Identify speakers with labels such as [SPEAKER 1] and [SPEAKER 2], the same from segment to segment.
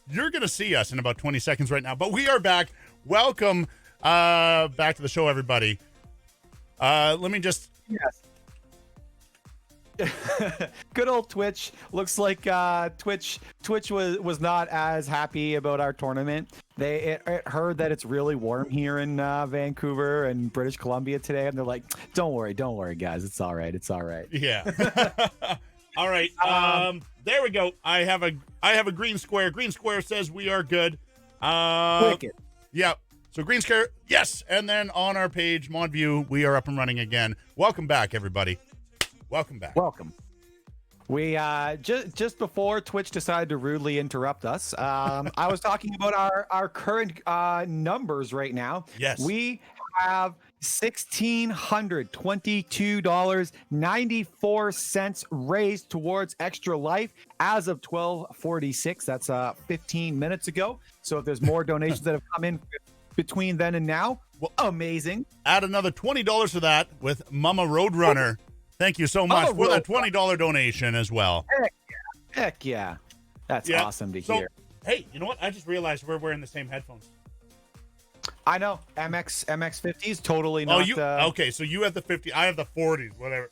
[SPEAKER 1] You're going to see us in about 20 seconds right now, but we are back. Welcome back to the show, everybody. Let me just...
[SPEAKER 2] Yes. Good old Twitch. Looks like Twitch was not as happy about our tournament. It heard that it's really warm here in Vancouver and British Columbia today, and they're like, "Don't worry, guys. It's all right. It's all right."
[SPEAKER 1] Yeah. All right. There we go. I have a green square. Green square says we are good.
[SPEAKER 2] Wicked.
[SPEAKER 1] Yeah. So green square, yes. And then on our page, ModView, we are up and running again. Welcome back, everybody. Welcome back.
[SPEAKER 2] Welcome. We just before Twitch decided to rudely interrupt us, I was talking about our current numbers right now.
[SPEAKER 1] Yes.
[SPEAKER 2] We have $1,622.94 raised towards Extra Life as of 12:46. That's 15 minutes ago. So if there's more donations that have come in between then and now, well, amazing.
[SPEAKER 1] Add another $20 to that with Mama Roadrunner. Thank you so much for that $20 donation as well.
[SPEAKER 2] Heck yeah. That's awesome to hear.
[SPEAKER 1] Hey, you know what? I just realized we're wearing the same headphones.
[SPEAKER 2] I know. MX50s, totally not.
[SPEAKER 1] Okay, so you have the 50, I have the 40s, whatever.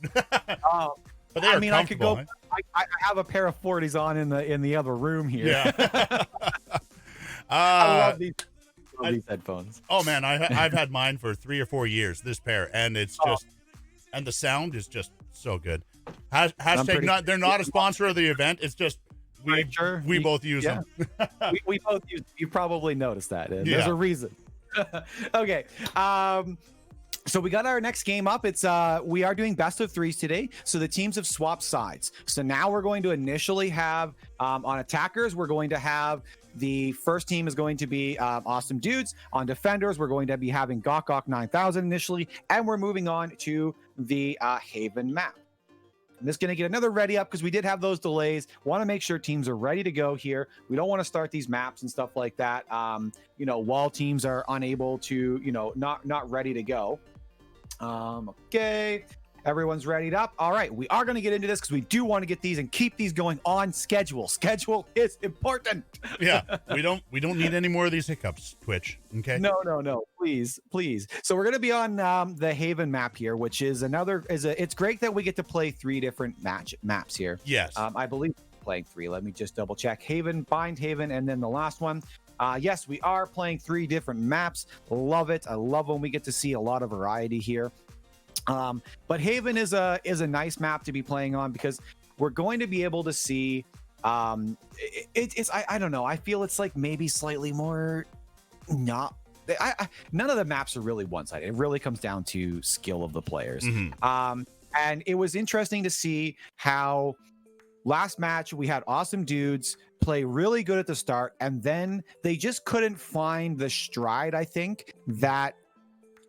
[SPEAKER 2] Oh,
[SPEAKER 1] but they are comfortable.
[SPEAKER 2] I could go. I have a pair of 40s on in the other room here.
[SPEAKER 1] Yeah.
[SPEAKER 2] I love these headphones.
[SPEAKER 1] Oh man, I've had mine for 3 or 4 years. This pair, and it's just, and the sound is just so good. Hashtag they're not a sponsor of the event. It's just we both use them.
[SPEAKER 2] we both use. You probably noticed that. There's a reason. Okay. So we got our next game up. It's we are doing best of threes today. So the teams have swapped sides. So now we're going to initially have on attackers, we're going to have the first team is going to be Awsmdoods. On defenders, we're going to be having Gawk 9000 initially, and we're moving on to the Haven map. I'm just going to get another ready up because we did have those delays. Want to make sure teams are ready to go here. We don't want to start these maps and stuff like that, while teams are unable to, not ready to go. Okay. Everyone's readied up. All right. We are going to get into this because we do want to get these and keep these going on schedule. Schedule is important.
[SPEAKER 1] Yeah. We don't need any more of these hiccups, Twitch. Okay.
[SPEAKER 2] No. Please. So we're going to be on the Haven map here, which is it's great that we get to play 3 different maps here.
[SPEAKER 1] Yes.
[SPEAKER 2] I believe we're playing 3. Let me just double check. Haven, Bind Haven, and then the last one. Yes, we are playing 3 different maps. Love it. I love when we get to see a lot of variety here. But Haven is a nice map to be playing on because we're going to be able to see it's I don't know, I feel it's like maybe slightly more none of the maps are really one-sided. It really comes down to skill of the players. Mm-hmm. And it was interesting to see how last match we had Awsmdoods play really good at the start, and then they just couldn't find the stride, I think, that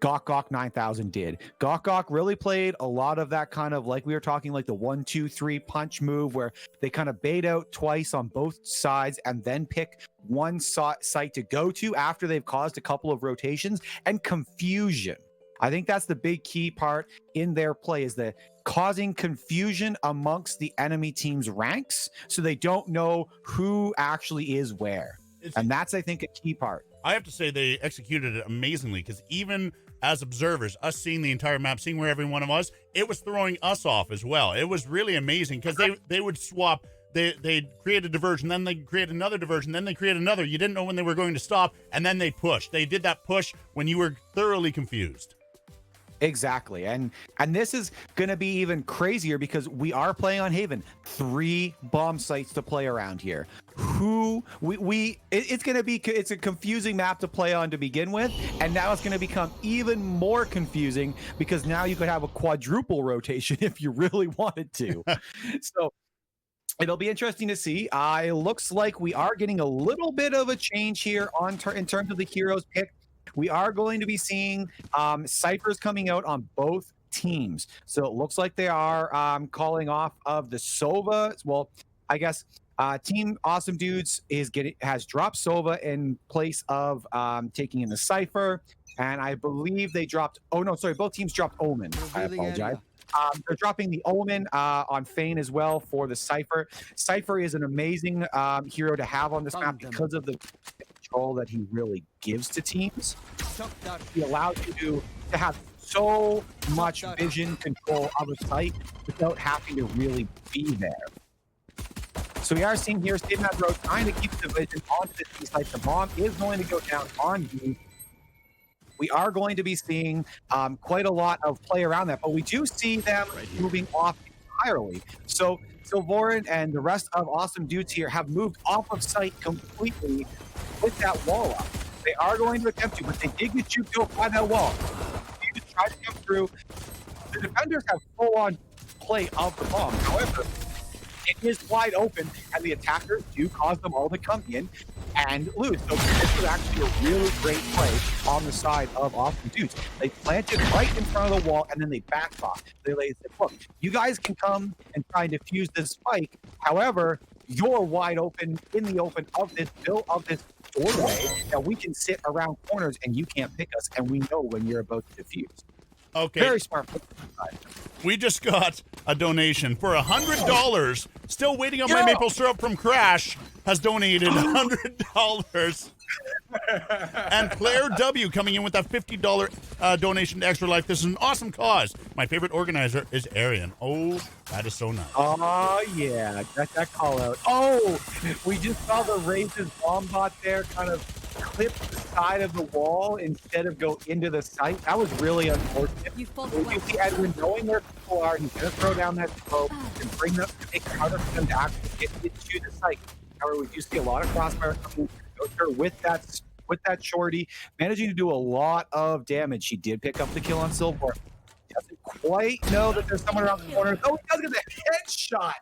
[SPEAKER 2] Gawk 9000 did. Gawk really played a lot of that kind of, like we were talking, like the 1-2-3 punch move where they kind of bait out twice on both sides and then pick one site to go to after they've caused a couple of rotations, and confusion. I think that's the big key part in their play, is the causing confusion amongst the enemy team's ranks so they don't know who actually is where. And that's, I think, a key part.
[SPEAKER 1] I have to say they executed it amazingly, because even as observers, us seeing the entire map, seeing where every one of us, it was throwing us off as well. It was really amazing because they would swap. They'd create a diversion, then they'd create another diversion, then they create another. You didn't know when they were going to stop, and then they pushed. They did that push when you were thoroughly confused.
[SPEAKER 2] Exactly. And this is going to be even crazier because we are playing on Haven. 3 bomb sites to play around here. It's a confusing map to play on to begin with, and now it's going to become even more confusing because now you could have a quadruple rotation if you really wanted to. So it'll be interesting to see. It looks like we are getting a little bit of a change here in terms of the heroes pick. We are going to be seeing ciphers coming out on both teams. So it looks like they are calling off of the Sova. Well, I guess Team Awsmdoods has dropped Sova in place of taking in the cipher. And I believe they dropped... Oh, no, sorry. Both teams dropped Omen. I apologize. They're dropping the Omen on Fane as well for the Cypher. Cypher is an amazing hero to have on this map because of the control that he really gives to teams. He allows you to have so much vision control of a site without having to really be there. So we are seeing here Steve Madro trying to keep the vision on this site. The bomb is going to go down on you. We are going to be seeing quite a lot of play around that, but we do see them moving off entirely. So Silvorin and the rest of Awsmdoods here have moved off of site completely with that wall up. They are going to attempt to, but they did get you killed by that wall. You just try to come through. The defenders have full-on play of the bomb. However, it is wide open, and the attackers do cause them all to come in and lose. So this was actually a really great play on the side of Awsmdoods. They planted right in front of the wall, and then they backed off. They said, look, you guys can come and try and defuse this spike. However, you're wide open in the open of this doorway that we can sit around corners, and you can't pick us, and we know when you're about to defuse.
[SPEAKER 1] Okay.
[SPEAKER 2] Very smart.
[SPEAKER 1] We just got a donation for $100. Still waiting on my maple syrup from Crash has donated $100. And Claire W coming in with a $50 donation to Extra Life. This is an awesome cause. My favorite organizer is Arian. Oh, that is so nice.
[SPEAKER 2] Oh, yeah. Got that call out. Oh, we just saw the Raze's bomb bot there kind of clip the side of the wall instead of go into the site. That was really unfortunate. You see Edwin knowing where people are. He's going to throw down that smoke and bring them to make it harder for them to actually get into the site. However, we do see a lot of crossfire coming with that shorty, managing to do a lot of damage. She did pick up the kill on Silver. Doesn't quite know that there's someone around the corner. Oh, he does get the headshot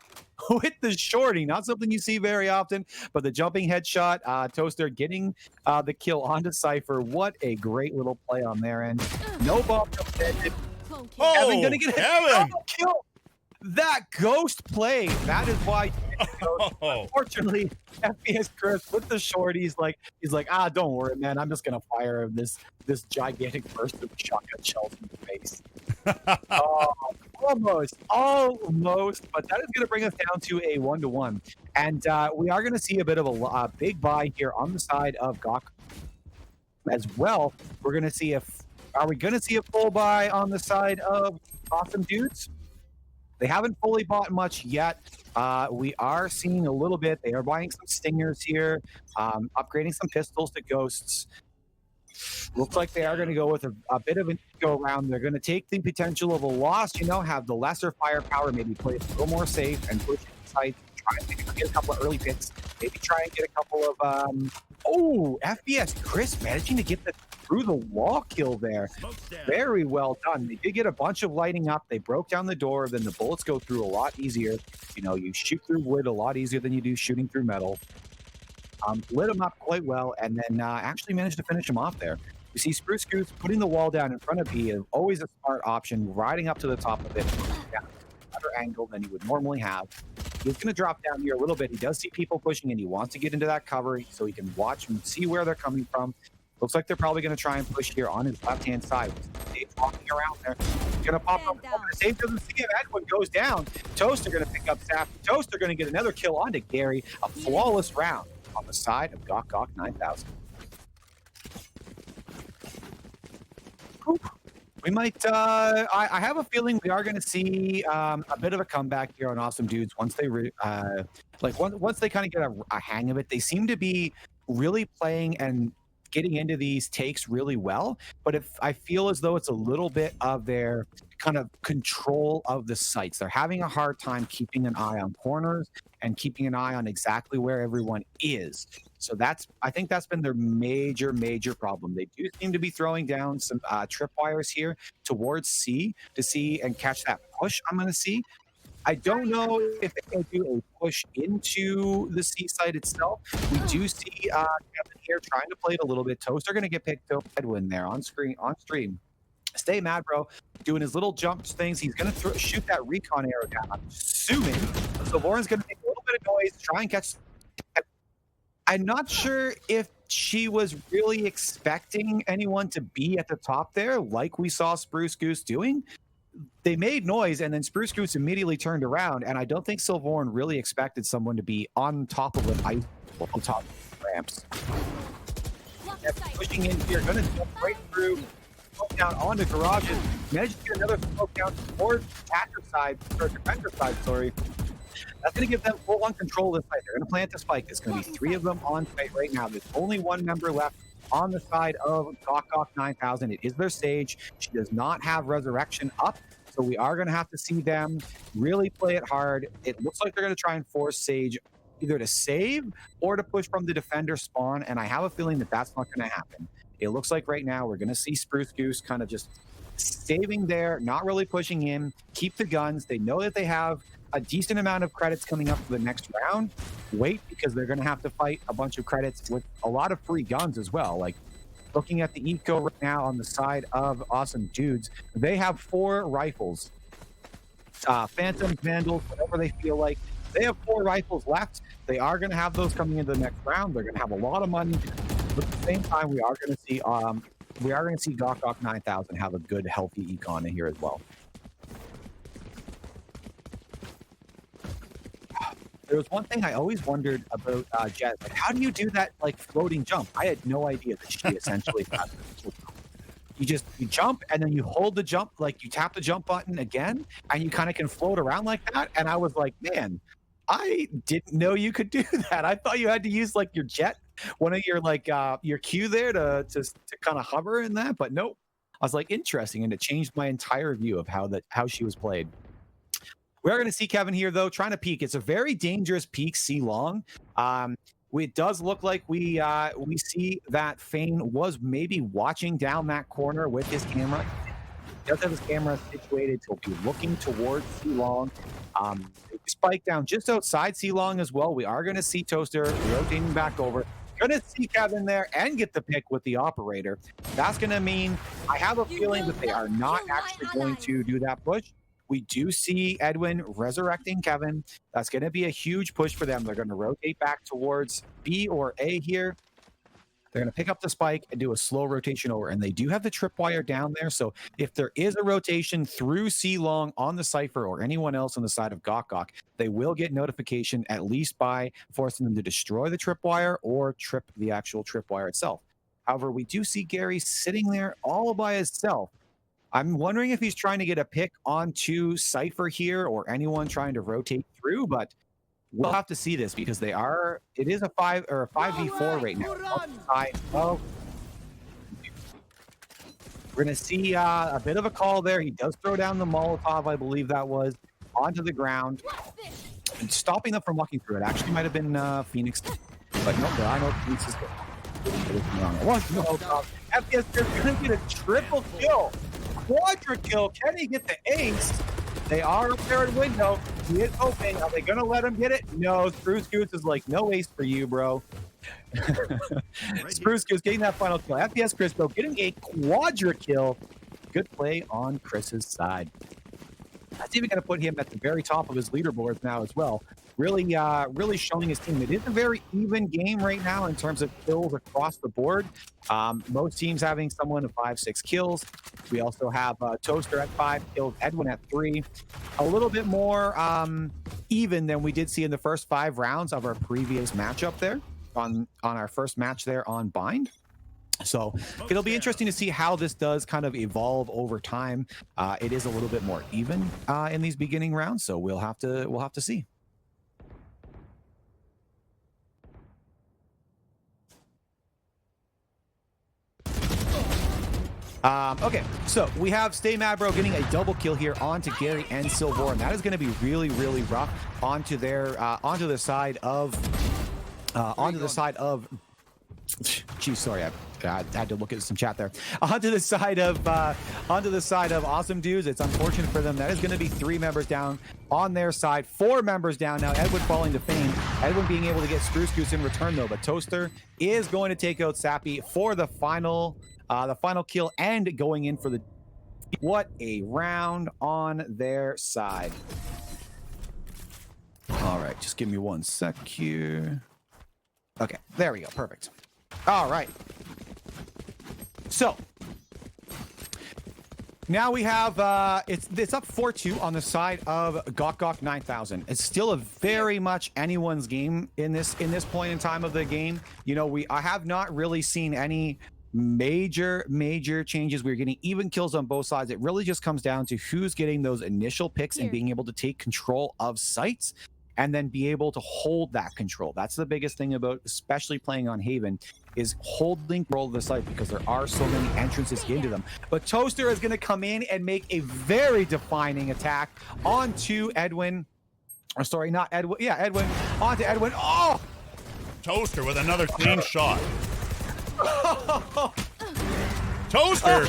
[SPEAKER 2] with the shorty. Not something you see very often, but the jumping headshot. Toaster getting the kill onto Cypher. What a great little play on their end. No bomb defended.
[SPEAKER 1] Oh,
[SPEAKER 2] Evan gonna get a kill. That ghost play. That is why. Unfortunately, FPS Chris with the short, he's like, don't worry, man. I'm just gonna fire this gigantic burst of shotgun shells in the face. Almost, but that is gonna bring us down to a 1-1, and we are gonna see a bit of a big buy here on the side of Gawk as well. We're gonna see are we gonna see a full buy on the side of Awsmdoods? They haven't fully bought much yet. We are seeing a little bit. They are buying some stingers here, upgrading some pistols to ghosts. Looks like they are going to go with a bit of a go around. They're going to take the potential of a loss, have the lesser firepower, maybe play it a little more safe and push inside, try and get a couple of early picks, maybe try and get a couple of FPS Chris managing to get through the wall kill there. Very well done. They did get a bunch of lighting up. They broke down the door. Then the bullets go through a lot easier. You shoot through wood a lot easier than you do shooting through metal. Lit them up quite well, and then actually managed to finish them off there. You see Spruce Goose putting the wall down in front of B is always a smart option, riding up to the top of it, down a better angle than you would normally have. He's going to drop down here a little bit. He does see people pushing in. He wants to get into that cover so he can watch and see where they're coming from. Looks like they're probably going to try and push here on his left-hand side. Dave's walking around there. He's going to pop up. Dave doesn't see him. Edwin goes down. Toaster going to pick up Sap. Toaster going to get another kill onto Gary. A flawless round on the side of Gawk 9000. We might, I have a feeling we are going to see a bit of a comeback here on Awsmdoods once they, once they kind of get a hang of it. They seem to be really playing and getting into these takes really well, but if I feel as though it's a little bit of their kind of control of the sites. They're having a hard time keeping an eye on corners and keeping an eye on exactly where everyone is. So I think that's been their major problem. They do seem to be throwing down some tripwires here towards C to see and catch that push I'm going to see. I don't know if they can do a push into the C site itself. We do see Kevin here trying to play it a little bit. Toast are going to get picked up. Edwin there on stream. Stay mad, bro. Doing his little jump things. He's going to shoot that recon arrow down. I'm assuming. So Lauren's going to make a little bit of noise, try and catch. I'm not sure if she was really expecting anyone to be at the top there, like we saw Spruce Goose doing. they made noise, and then Spruce Goose immediately turned around, and I don't think Silvorn really expected someone to be on top of an ice on top of the ramps. And pushing in here, gonna jump right through, smoke down onto garages, managed to get another smoke down towards attacker side, or defender side, sorry. That's going to give them full-on control of the site. They're going to plant the spike. There's going to be 3 of them on site right now. There's only 1 member left on the side of Gok 9000. It is their Sage. She does not have Resurrection up, so we are going to have to see them really play it hard. It looks like they're going to try and force Sage either to save or to push from the defender spawn, and I have a feeling that that's not going to happen. It looks like right now we're going to see Spruce Goose kind of just saving there, not really pushing in, keep the guns. They know that they have a decent amount of credits coming up for the next round. Wait, because they're going to have to fight a bunch of credits with a lot of free guns as well. Like, looking at the eco right now on the side of Awsmdoods, they have 4 rifles. Phantoms, Vandals, whatever they feel like. They have 4 rifles left. They are going to have those coming into the next round. They're going to have a lot of money. But at the same time, we are going to see Gok 9000 have a good, healthy econ in here as well. There was one thing I always wondered about Jett. Like, how do you do that, like, floating jump? I had no idea that she essentially you jump and then you hold the jump, like you tap the jump button again, and you kind of can float around like that. And I was like, man, I didn't know you could do that. I thought you had to use like your jet, one of your like your Q there to kind of hover in that. But nope. I was like, interesting, and it changed my entire view of how she was played. We're going to see Kevin here, though, trying to peek. It's a very dangerous peek, C long. It does look like we see that Fane was maybe watching down that corner with his camera. He does have his camera situated to be looking towards C long. Spike down just outside C long as well. We are going to see Toaster rotating back over. Going to see Kevin there and get the pick with the operator. That's going to mean I have a feeling that they are not actually going to do that push. We do see Edwin resurrecting Kevin. That's going to be a huge push for them. They're going to rotate back towards B or A here. They're going to pick up the spike and do a slow rotation over. And they do have the tripwire down there. So if there is a rotation through C long on the Cypher or anyone else on the side of Gok, they will get notification, at least by forcing them to destroy the tripwire or trip the actual tripwire itself. However, we do see Gary sitting there all by himself. I'm wondering if he's trying to get a pick onto Cypher here or anyone trying to rotate through, but we'll have to see this because it is a 5v4 right now. We're going to see a bit of a call there. He does throw down the Molotov, I believe that was, onto the ground, stopping them from walking through. It actually might have been Phoenix, but no, there are no Phoenixes. FPS, they're going to get a triple kill. Quadra kill. Can he get the ace? They are up there at window. He is hoping. Are they going to let him get it? No. Spruce Goose is like, no ace for you, bro. Spruce Goose getting that final kill. FPS Chris, though, getting a quadra kill. Good play on Chris's side. That's even going to put him at the very top of his leaderboards now as well. Really showing his team. It is a very even game right now in terms of kills across the board. Most teams having someone of 5-6 kills. We also have Toaster at 5 kills, Edwin at 3. A little bit more even than we did see in the first 5 rounds of our previous matchup there on our first match there on Bind. So it'll be interesting to see how this does kind of evolve over time. It is a little bit more even in these beginning rounds, so we'll have to see. Okay, so we have Stay Mad Bro getting a double kill here onto Gary and Silvor, and that is going to be really, really rough onto the side of geez, sorry, I had to look at some chat there. Onto the side of Awsmdoods. It's unfortunate for them. That is going to be 3 members down on their side. 4 members down now. Edwin falling to fame. Edwin being able to get Spruce Goose in return though, but Toaster is going to take out Sappy for the final kill and going in for the. What a round on their side. All right, just give me 1 sec here. Okay, there we go. Perfect. All right. So, Now we have it's up 4-2 on the side of Gok 9000. It's still a very much anyone's game in this point in time of the game. You know, I have not really seen any major changes. We're getting even kills on both sides. It really just comes down to who's getting those initial picks and being able to take control of sites and then be able to hold that control. That's the biggest thing about especially playing on Haven, is holding control of the site, because there are so many entrances into them. But Toaster is going to come in and make a very defining attack onto Edwin. Or sorry, not Edwin. Yeah, Edwin. Onto Edwin. Oh!
[SPEAKER 1] Toaster with another clean shot. Toaster!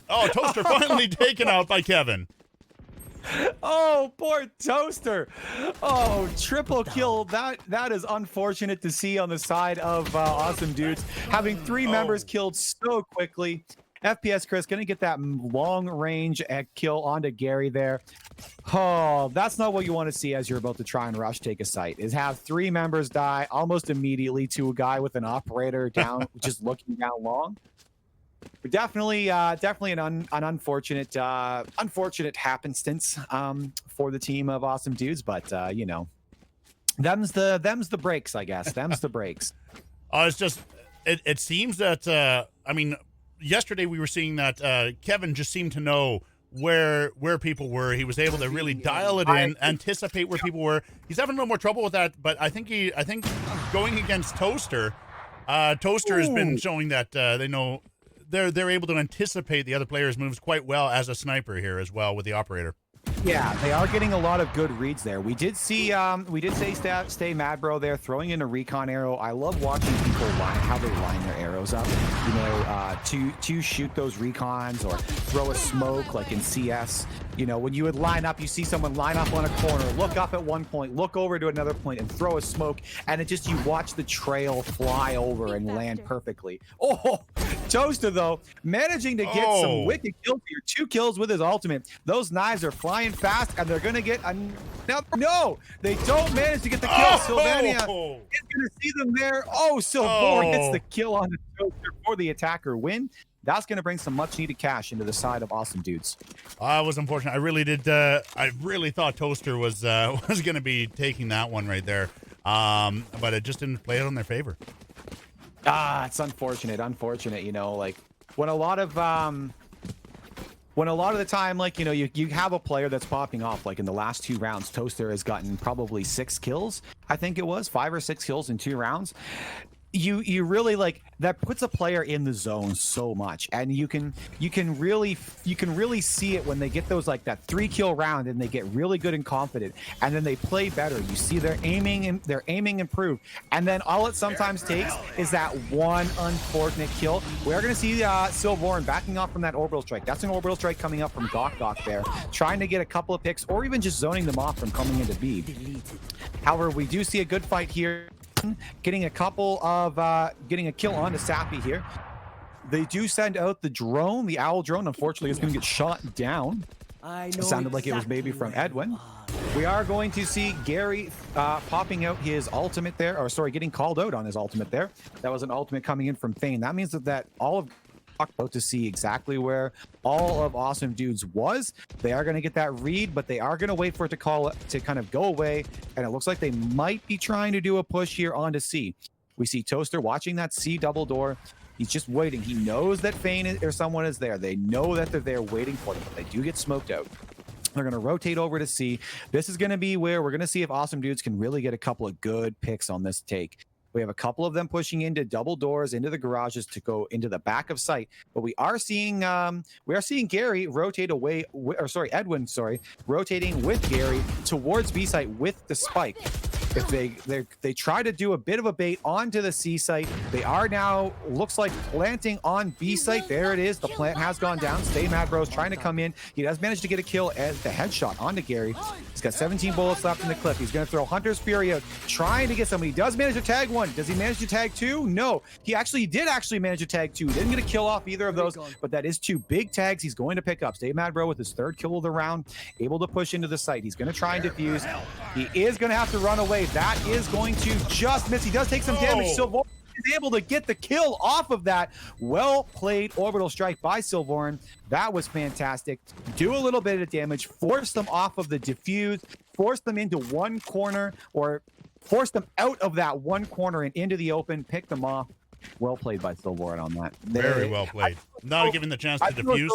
[SPEAKER 1] Oh, Toaster finally taken out by Kevin.
[SPEAKER 2] Oh, poor Toaster. Oh, triple kill. That is unfortunate to see on the side of Awsmdoods. Having 3 members killed so quickly. FPS Chris going to get that long range kill onto Gary there. Oh, that's not what you want to see as you're about to try and rush take a site, is have 3 members die almost immediately to a guy with an operator down, just looking down long. But definitely an unfortunate happenstance for the team of Awsmdoods, but you know, them's the breaks, I guess. Them's the breaks.
[SPEAKER 1] It's just it seems that I mean, yesterday we were seeing that Kevin just seemed to know where people were. He was able to really dial it in, anticipate where people were. He's having a little more trouble with that, but I think going against Toaster, Toaster has been showing that they know. They're able to anticipate the other players' moves quite well as a sniper here as well with the operator.
[SPEAKER 2] Yeah, they are getting a lot of good reads there. We did see stay mad bro there throwing in a recon arrow. I love watching people how they line their arrows up, you know, to shoot those recons or throw a smoke like in CS. You know, when you would line up, you see someone line up on a corner, look up at one point, look over to another point, and throw a smoke, and it just, you watch the trail fly over and land perfectly. Oh, Toaster though, managing to get some wicked kills here. 2 kills with his ultimate. Those knives are flying fast, and they're gonna get another. No, they don't manage to get the kill. Sylvania is gonna see them there. Oh, Sylvor gets the kill on the Toaster for the attacker win. That's going to bring some much-needed cash into the side of Awsmdoods.
[SPEAKER 1] It was unfortunate. I really did. I really thought Toaster was going to be taking that one right there, but it just didn't play out in their favor.
[SPEAKER 2] It's unfortunate. Unfortunate. You know, like when a lot of the time, like, you know, you have a player that's popping off. Like in the last 2 rounds, Toaster has gotten probably 6 kills. I think it was 5 or 6 kills in 2 rounds. You really, like, that puts a player in the zone so much, and you can really see it when they get those, like, that 3-kill round and they get really good and confident, and then they play better. You see their aiming improve, and then all it sometimes takes is that one unfortunate kill. We're gonna see Sylvorn backing off from that orbital strike. That's an orbital strike coming up from Gok there, trying to get a couple of picks or even just zoning them off from coming into B. However, we do see a good fight here. Getting a kill onto Sappy here. They do send out the drone, the owl drone. Unfortunately, it's going to get shot down. It sounded like it was maybe from Edwin. We are going to see Gary popping out his ultimate there, or sorry, getting called out on his ultimate there. That was an ultimate coming in from Thane. That means that all of about to see exactly where all of Awsmdoods was. They are going to get that read, but they are going to wait for it to kind of go away, and it looks like they might be trying to do a push here onto C. We see Toaster watching that C double door. He's just waiting. He knows that Thane or someone is there. They know that they're there waiting for them, but they do get smoked out. They're going to rotate over to C. This is going to be where we're going to see if Awsmdoods can really get a couple of good picks on this take. We have a couple of them pushing into double doors, into the garages to go into the back of site. But we are seeing Gary rotate away, Edwin, rotating with Gary towards B site with the spike. If they try to do a bit of a bait onto the C site, they are now, looks like, planting on B site. There it is. The plant has gone down. Stay Mad Bros trying to come in. He does manage to get a kill as the headshot onto Gary. He's got 17 bullets left in the clip. He's going to throw Hunter's Fury out, trying to get somebody. He does manage to tag one. Does he manage to tag 2? No. He did manage to tag 2. He didn't get a kill off either of those, but that is 2 big tags he's going to pick up. Stay Mad Bro with his 3rd kill of the round, able to push into the site. He's going to try and defuse. He is going to have to run away. That is going to just miss. He does take some damage. Sylvor is able to get the kill off of that. Well played orbital strike by Silvorn. That was fantastic. Do a little bit of damage, force them off of the diffuse, force them into one corner, or force them out of that one corner and into the open, pick them off. Well played by Silvorn on that.
[SPEAKER 1] Very well played. Not given the chance to diffuse.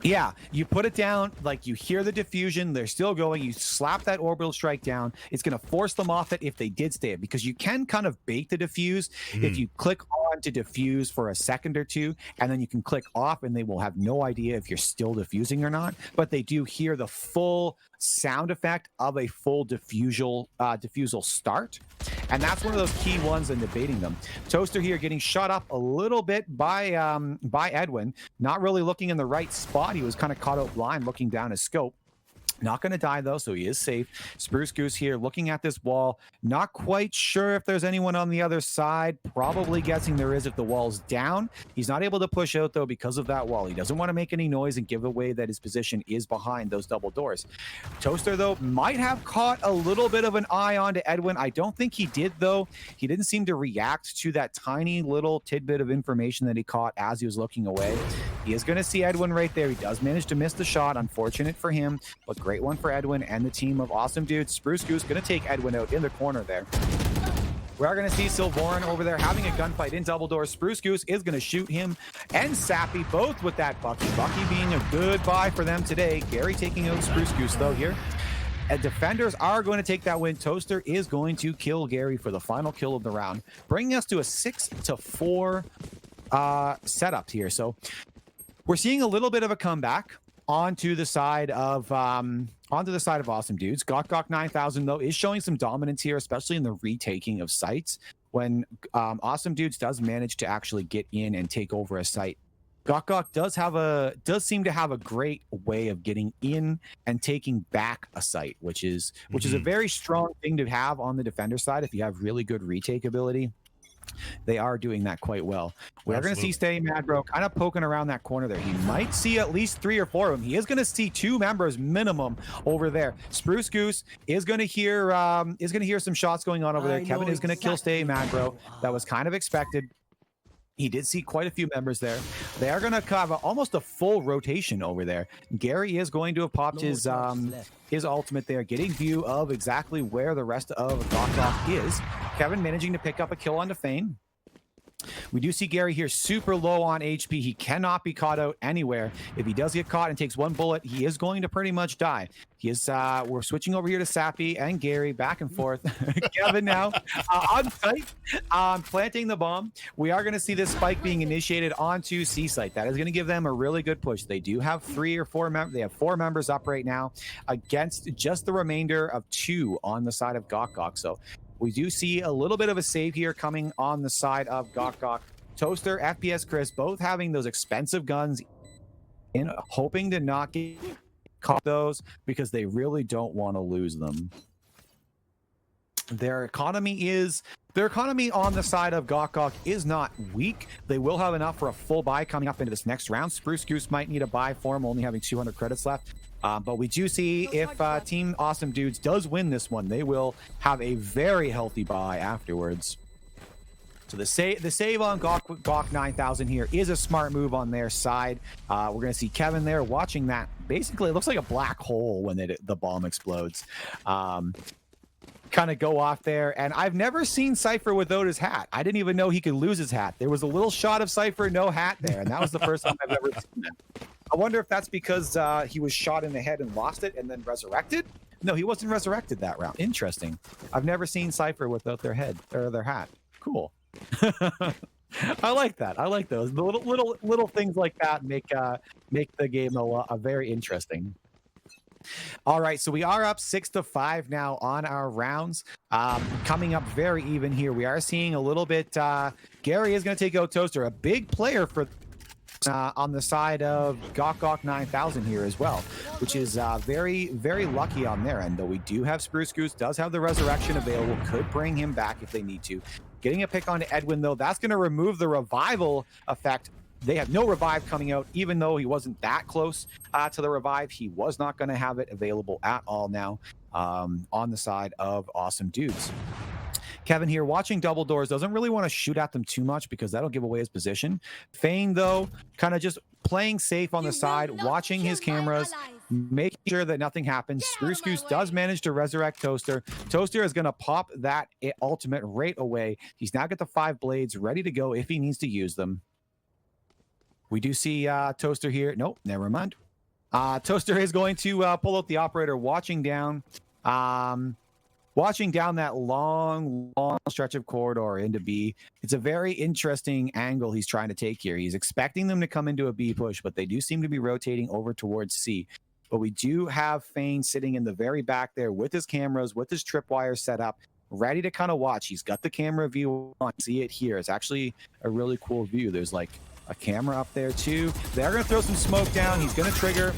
[SPEAKER 2] Yeah, you put it down, like you hear the diffusion, they're still going, you slap that orbital strike down, it's going to force them off it if they did stay it, because you can kind of bait the diffuse if you click on to diffuse for a second or two, and then you can click off and they will have no idea if you're still diffusing or not, but they do hear the full sound effect of a full diffusal start, and that's one of those key ones in debating them. Toaster here getting shot up a little bit by Edwin, not really looking in the right spot. He was kind of caught out blind looking down his scope. Not going to die, though, so he is safe. Spruce Goose here looking at this wall. Not quite sure if there's anyone on the other side. Probably guessing there is if the wall's down. He's not able to push out, though, because of that wall. He doesn't want to make any noise and give away that his position is behind those double doors. Toaster, though, might have caught a little bit of an eye onto Edwin. I don't think he did, though. He didn't seem to react to that tiny little tidbit of information that he caught as he was looking away. He is going to see Edwin right there. He does manage to miss the shot. Unfortunate for him, but great one for Edwin and the team of Awsmdoods. Spruce Goose going to take Edwin out in the corner there. We are going to see Silvorn over there having a gunfight in double doors. Spruce Goose is going to shoot him and Sappy both with that Bucky. Bucky being a good buy for them today. Gary taking out Spruce Goose, though, here. And defenders are going to take that win. Toaster is going to kill Gary for the final kill of the round, bringing us to a 6-4 setup here. So we're seeing a little bit of a comeback onto the side of Awsmdoods. Gok 9000, though, is showing some dominance here, especially in the retaking of sites. When Awsmdoods does manage to actually get in and take over a site, Gok does seem to have a great way of getting in and taking back a site, which is a very strong thing to have on the defender side if you have really good retake ability. They are doing that quite well. We are going to see Stay Mad Bro kind of poking around that corner there. He might see at least 3 or 4 of them. He is going to see 2 members minimum over there. Spruce Goose is going to hear some shots going on over there. Kevin is going to kill Stay Mad Bro. That was kind of expected. He did see quite a few members there. They are going to have almost a full rotation over there. Gary is going to have popped his ultimate there, getting view of exactly where the rest of Gok is. Kevin managing to pick up a kill on Defane. We do see Gary here super low on HP. He cannot be caught out anywhere. If he does get caught and takes 1 bullet, he is going to pretty much die. He is. We're switching over here to Sappy and Gary, back and forth. Kevin now on site, planting the bomb. We are going to see this spike being initiated onto C site. That is going to give them a really good push. They do have 3 or 4 members. They have 4 members up right now against just the remainder of 2 on the side of Gok. So we do see a little bit of a save here coming on the side of Gok. Toaster, FPS Chris, both having those expensive guns in, hoping to not get caught those because they really don't want to lose them. Their economy on the side of Gok is not weak. They will have enough for a full buy coming up into this next round. Spruce Goose might need a buy for him, only having 200 credits left. But we do see if Team Awsmdoods does win this one, they will have a very healthy buy afterwards. So the save on Gok 9000 here is a smart move on their side. We're going to see Kevin there watching that. Basically, it looks like a black hole when the bomb explodes. Kind of go off there. And I've never seen Cypher without his hat. I didn't even know he could lose his hat. There was a little shot of Cypher, no hat there. And that was the first time I've ever seen that. I wonder if that's because he was shot in the head and lost it and then resurrected. No, he wasn't resurrected that round. Interesting. I've never seen Cypher without their head or their hat. Cool. I like that. I like those. The little things like that make the game a very interesting. All right, so we are up 6-5 now on our rounds. Coming up very even here. We are seeing a little bit. Gary is going to take out Toaster, a big player for on the side of Gok 9000 here as well, which is very, very lucky on their end. Though we do have Spruce Goose, does have the resurrection available, could bring him back if they need to. Getting a pick onto Edwin, though, that's going to remove the revival effect. They have no revive coming out, even though he wasn't that close to the revive. He was not going to have it available at all now on the side of Awsmdoods. Kevin here watching double doors, doesn't really want to shoot at them too much because that'll give away his position. Fane, though, kind of just playing safe on the side, watching his cameras, making sure that nothing happens. Spruce Goose does manage to resurrect Toaster. Toaster is going to pop that ultimate right away. He's now got the 5 blades ready to go if he needs to use them. We do see Toaster here. Nope, never mind. Toaster is going to pull out the operator, watching down that long stretch of corridor into B. It's a very interesting angle he's trying to take here. He's expecting them to come into a B push, but they do seem to be rotating over towards C. But we do have Fane sitting in the very back there with his cameras, with his tripwire set up, ready to kind of watch. He's got the camera view on. See it here. It's actually a really cool view. There's like a camera up there too. They're going to throw some smoke down. He's going to trigger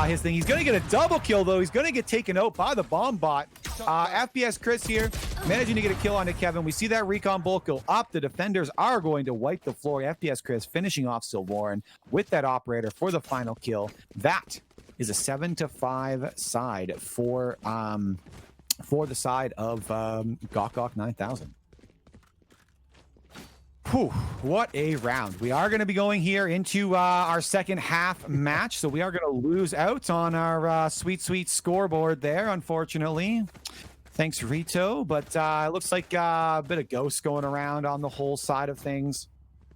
[SPEAKER 2] his thing. He's going to get a double kill, though. He's going to get taken out by the bomb bot. FPS Chris here, managing to get a kill onto Kevin. We see that recon bulk go up. The defenders are going to wipe the floor. FPS Chris finishing off Silvoran with that operator for the final kill. That is a 7-5 side for the side of Gok 9000. Whew, what a round. We are going to be going here into our second half match, so we are going to lose out on our sweet scoreboard there, unfortunately. Thanks, Rito, but it looks like a bit of ghosts going around on the whole side of things.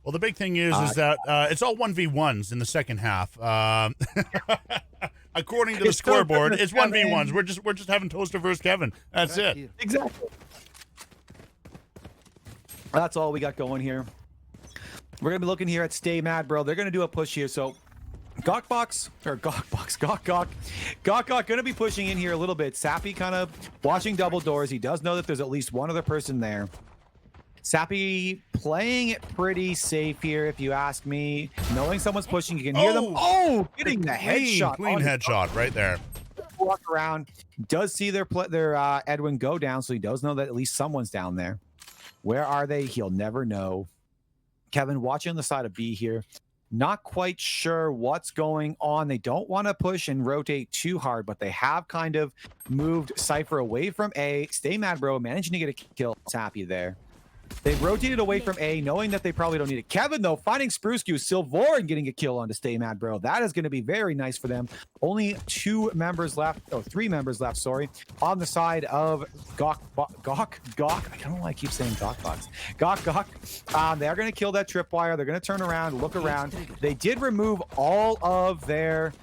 [SPEAKER 1] Well, the big thing is that it's all 1v1s in the second half. According to the scoreboard, it's 1v1s. We're just having Toaster versus Kevin. That's it.
[SPEAKER 2] Exactly. That's all we got going here. We're going to be looking here at Stay Mad, Bro. They're going to do a push here. So Gok going to be pushing in here a little bit. Sappy kind of watching double doors. He does know that there's at least one other person there. Sappy playing it pretty safe here, if you ask me. Knowing someone's pushing, you can hear them. Oh, getting the headshot.
[SPEAKER 1] Clean headshot right there.
[SPEAKER 2] Walk around. Does see their Edwin go down, so he does know that at least someone's down there. Where are they? He'll never know. Kevin watching on the side of B here. Not quite sure what's going on. They don't want to push and rotate too hard, but they have kind of moved Cypher away from A. Stay Mad, Bro, managing to get a kill. It's happy there. They've rotated away from A, knowing that they probably don't need it. Kevin, though, finding Spruce Goose, Silvoran getting a kill on to Stay Mad, Bro. That is going to be very nice for them. Only 3 members left, sorry, on the side of Gok. I don't know why I keep saying Gok. They are going to kill that tripwire. They're going to turn around, look around. They did remove all of their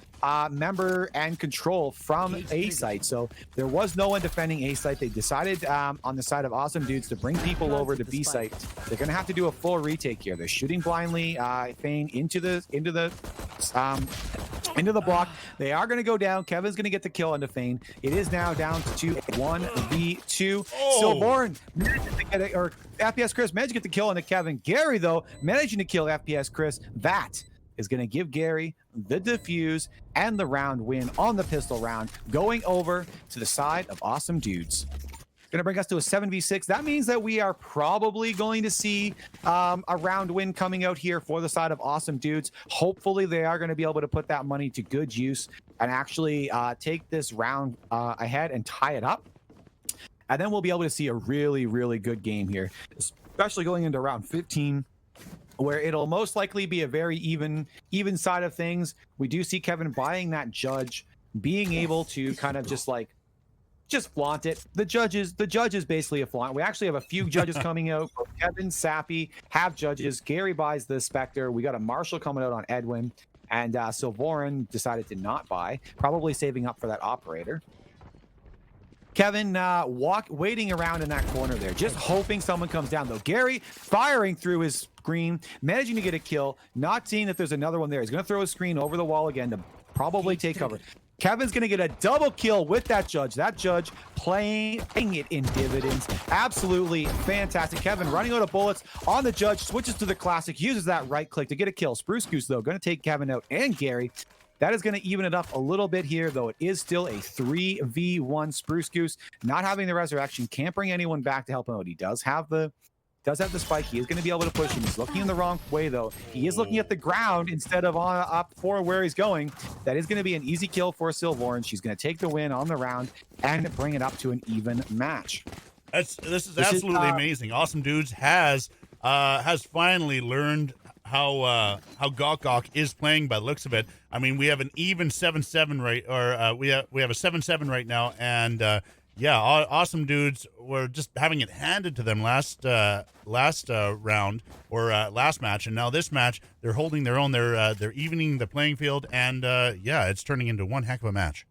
[SPEAKER 2] member and control from A site, so there was no one defending A site. They decided on the side of Awsmdoods to bring people over to B site. They're gonna have to do a full retake here. They're shooting blindly, Fane into the block. They are gonna go down. Kevin's gonna get the kill onto Fane. It is now down to 1v2. Silvoran managed to get it, or FPS Chris managed to get the kill onto Kevin. Gary, though, managing to kill FPS Chris. That is going to give Gary the defuse and the round win on the pistol round, going over to the side of Awsmdoods. Going to bring us to a 7v6. That means that we are probably going to see a round win coming out here for the side of Awsmdoods. Hopefully they are going to be able to put that money to good use and actually take this round ahead and tie it up. And then we'll be able to see a really, really good game here, especially going into round 15. Where it'll most likely be a very even side of things. We do see Kevin buying that judge, being able to kind of just flaunt it. The judge is basically a flaunt. We actually have a few judges coming out. Kevin, Sappy have judges. Gary buys the Spectre. We got a Marshall coming out on Edwin, and Silvoran decided to not buy, probably saving up for that operator. Kevin waiting around in that corner there, just hoping someone comes down, though. Gary firing through his screen, managing to get a kill, not seeing that there's another one there. He's going to throw his screen over the wall again to probably take cover. Kevin's going to get a double kill with that judge. That judge playing it in dividends. Absolutely fantastic. Kevin running out of bullets on the judge, switches to the classic, uses that right click to get a kill. Spruce Goose, though, going to take Kevin out and Gary. That is going to even it up a little bit here, though it is still a 3v1. Spruce Goose not having the resurrection, can't bring anyone back to help him out. He does have the spike. He is going to be able to push him. He's looking in the wrong way, though. He is looking at the ground instead of up for where he's going. That is going to be an easy kill for Silvoran. She's going to take the win on the round and bring it up to an even match.
[SPEAKER 1] This is
[SPEAKER 2] This is,
[SPEAKER 1] absolutely amazing. Awesome Dudes has finally learned how Gawk Gawk is playing by the looks of it. I mean, we have an even 7-7 right, or we have a 7-7 right now, and yeah, Awesome Dudes were just having it handed to them last round or last match, and now this match they're holding their own. They're evening the playing field, and yeah, it's turning into one heck of a match.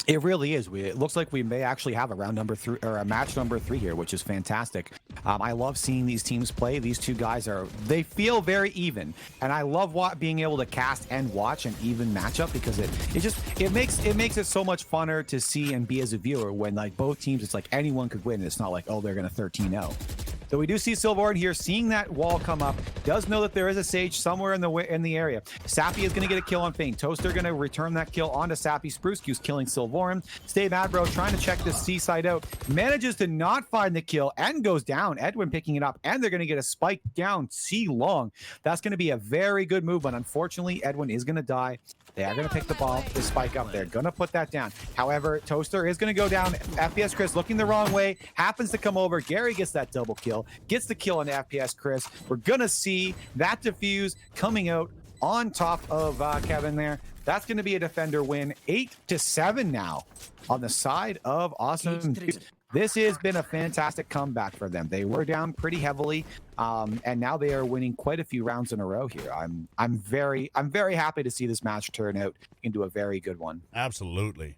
[SPEAKER 2] It really is. It looks like we may actually have a round number 3 or a match number 3 here, which is fantastic. I love seeing these teams play. These two guys they feel very even, and I love being able to cast and watch an even matchup because it makes it so much funner to see and be as a viewer when like both teams, it's like anyone could win. It's not like, oh, they're gonna 13-0. So we do see Silvorn here seeing that wall come up, does know that there is a Sage somewhere in the area. Sappy is going to get a kill on Fane. Toaster going to return that kill onto Sappy. Spruce Goose killing Silvorn. Stay Mad Bro trying to check this seaside out. Manages to not find the kill and goes down. Edwin picking it up, and they're going to get a spike down C long. That's going to be a very good move, but unfortunately, Edwin is going to die. They are going to pick the spike up. They're going to put that down. However, Toaster is going to go down. FPS Chris looking the wrong way, happens to come over. Gary gets that double kill, gets the kill on FPS Chris. We're going to see that defuse coming out on top of Kevin there. That's going to be a defender win. 8-7 now on the side of Awesome. This has been a fantastic comeback for them. They were down pretty heavily, and now they are winning quite a few rounds in a row here. I'm very happy to see this match turn out into a very good one.
[SPEAKER 1] Absolutely.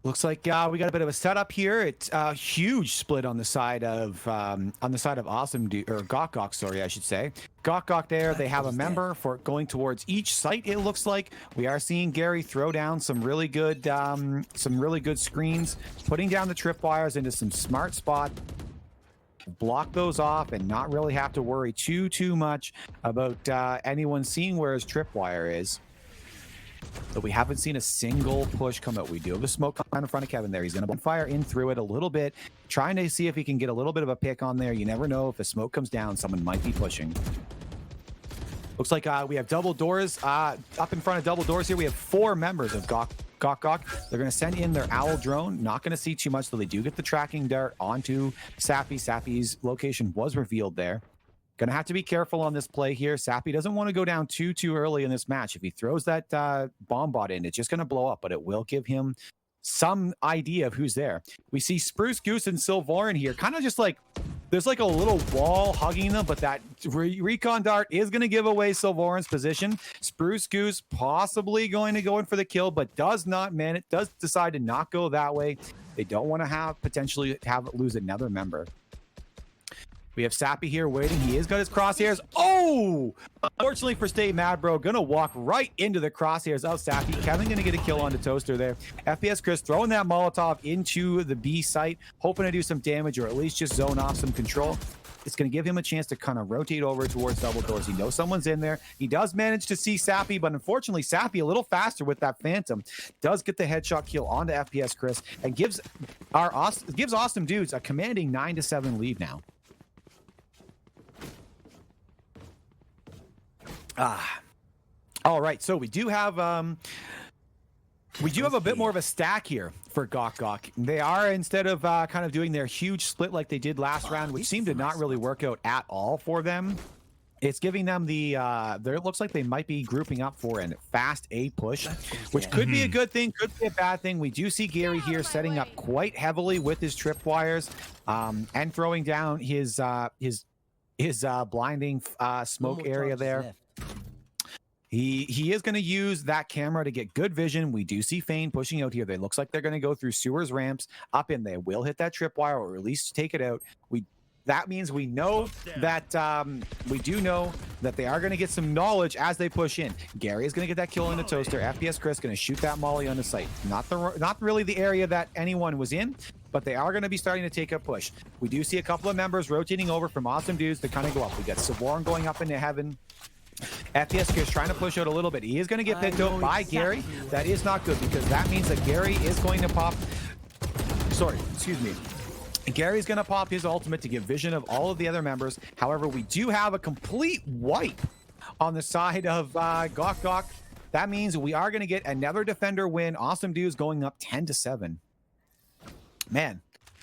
[SPEAKER 2] Looks like we got a bit of a setup here. It's a huge split on the side of Awesome or Gawk Gawk, sorry, I should say. Gawk Gawk there. They have a member for going towards each site. It looks like we are seeing Gary throw down some really good screens, putting down the tripwires into some smart spot. Block those off and not really have to worry too much about anyone seeing where his tripwire is. So we haven't seen a single push come out. We do have a smoke on in front of Kevin there. He's going to fire in through it a little bit, trying to see if he can get a little bit of a pick on there. You never know. If the smoke comes down, someone might be pushing. Looks like we have double doors up in front of double doors here. We have 4 members of Gawk Gawk. They're going to send in their owl drone. Not going to see too much, though they do get the tracking dart onto Sappy. Sappy's location was revealed there. Gonna have to be careful on this play here. Sappy doesn't want to go down too early in this match. If he throws that bomb bot in, it's just gonna blow up, but it will give him some idea of who's there. We see Spruce Goose and Silvorn here, kind of just like there's like a little wall hugging them, but that recon dart is going to give away Silvorn's position. Spruce Goose possibly going to go in for the kill, but does decide to not go that way. They don't want to potentially lose another member. We have Sappy here waiting. He has got his crosshairs. Oh! Unfortunately for Stay Mad Bro, gonna walk right into the crosshairs of Sappy. Kevin gonna get a kill onto Toaster there. FPS Chris throwing that Molotov into the B site, hoping to do some damage or at least just zone off some control. It's going to give him a chance to kind of rotate over towards double doors. He knows someone's in there. He does manage to see Sappy, but unfortunately, Sappy a little faster with that Phantom. Does get the headshot kill onto FPS Chris and gives Awesome Dudes a commanding 9-7 lead now. All right. So we do have a bit more of a stack here for Gawk Gawk. They are, instead of kind of doing their huge split like they did last round, which seemed to not really work out at all for them, it's giving them it looks like they might be grouping up for a fast A push, which could be a good thing, could be a bad thing. We do see Gary here setting up quite heavily with his tripwires and throwing down his blinding smoke area there. He is going to use that camera to get good vision. We do see Fane pushing out here. They looks like they're going to go through sewers ramps up in there. Will hit that tripwire or at least take it out. That means we know that we do know that they are going to get some knowledge as they push in. Gary is going to get that kill into Toaster. FPS Chris going to shoot that molly on the site. Not really the area that anyone was in, but they are going to be starting to take a push. We do see a couple of members rotating over from Awesome Dudes to kind of go up. We got Silvorn going up into heaven. FPS Chris trying to push out a little bit. He is going to get picked up by Gary. That is not good because that means that Gary is going to pop. Sorry, excuse me. Gary's going to pop his ultimate to give vision of all of the other members. However, we do have a complete wipe on the side of Gawk Gawk. That means we are going to get another defender win. Awesome Dudes going up 10-7. Man,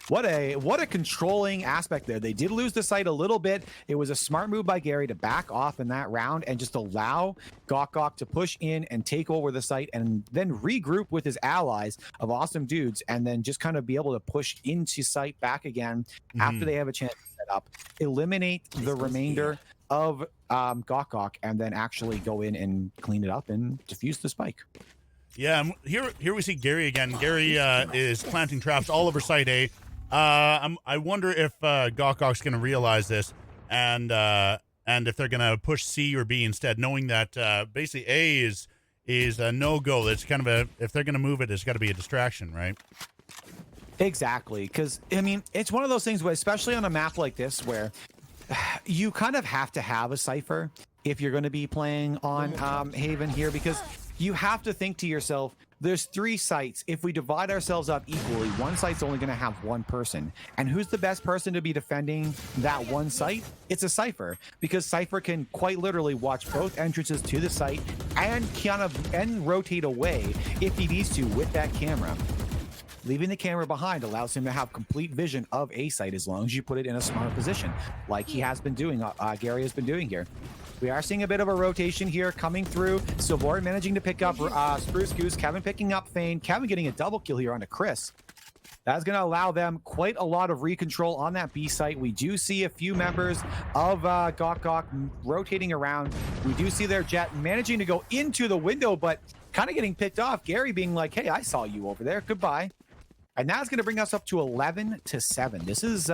[SPEAKER 2] what a controlling aspect there. They did lose the site a little bit. It was a smart move by Gary to back off in that round and just allow Gok to push in and take over the site and then regroup with his allies of Awsmdoods and then just kind of be able to push into site back again after they have a chance to set up, eliminate the remainder of Gok and then actually go in and clean it up and defuse the spike.
[SPEAKER 1] Yeah, here we see Gary again. Gary is planting traps all over site A. I wonder if Gok's going to realize this and if they're going to push C or B instead, knowing that basically A is a no-go. It's kind of if they're going to move it, it's got to be a distraction, right?
[SPEAKER 2] Exactly, because, I mean, it's one of those things where, especially on a map like this, where you kind of have to have a Cypher if you're going to be playing on Haven here, because you have to think to yourself, there's 3 sites. If we divide ourselves up equally, one site's only going to have one person. And who's the best person to be defending that one site? It's a Cypher, because Cypher can quite literally watch both entrances to the site and rotate away if he needs to with that camera. Leaving the camera behind allows him to have complete vision of a site as long as you put it in a smart position, like he has been doing, Gary has been doing here. We are seeing a bit of a rotation here coming through. Savoy managing to pick up Spruce Goose. Kevin picking up Fane. Kevin getting a double kill here onto Chris. That's going to allow them quite a lot of recontrol on that B site. We do see a few members of Gok rotating around. We do see their jet managing to go into the window, but kind of getting picked off. Gary being like, hey, I saw you over there. Goodbye. And that's going to bring us up to 11-7. This is,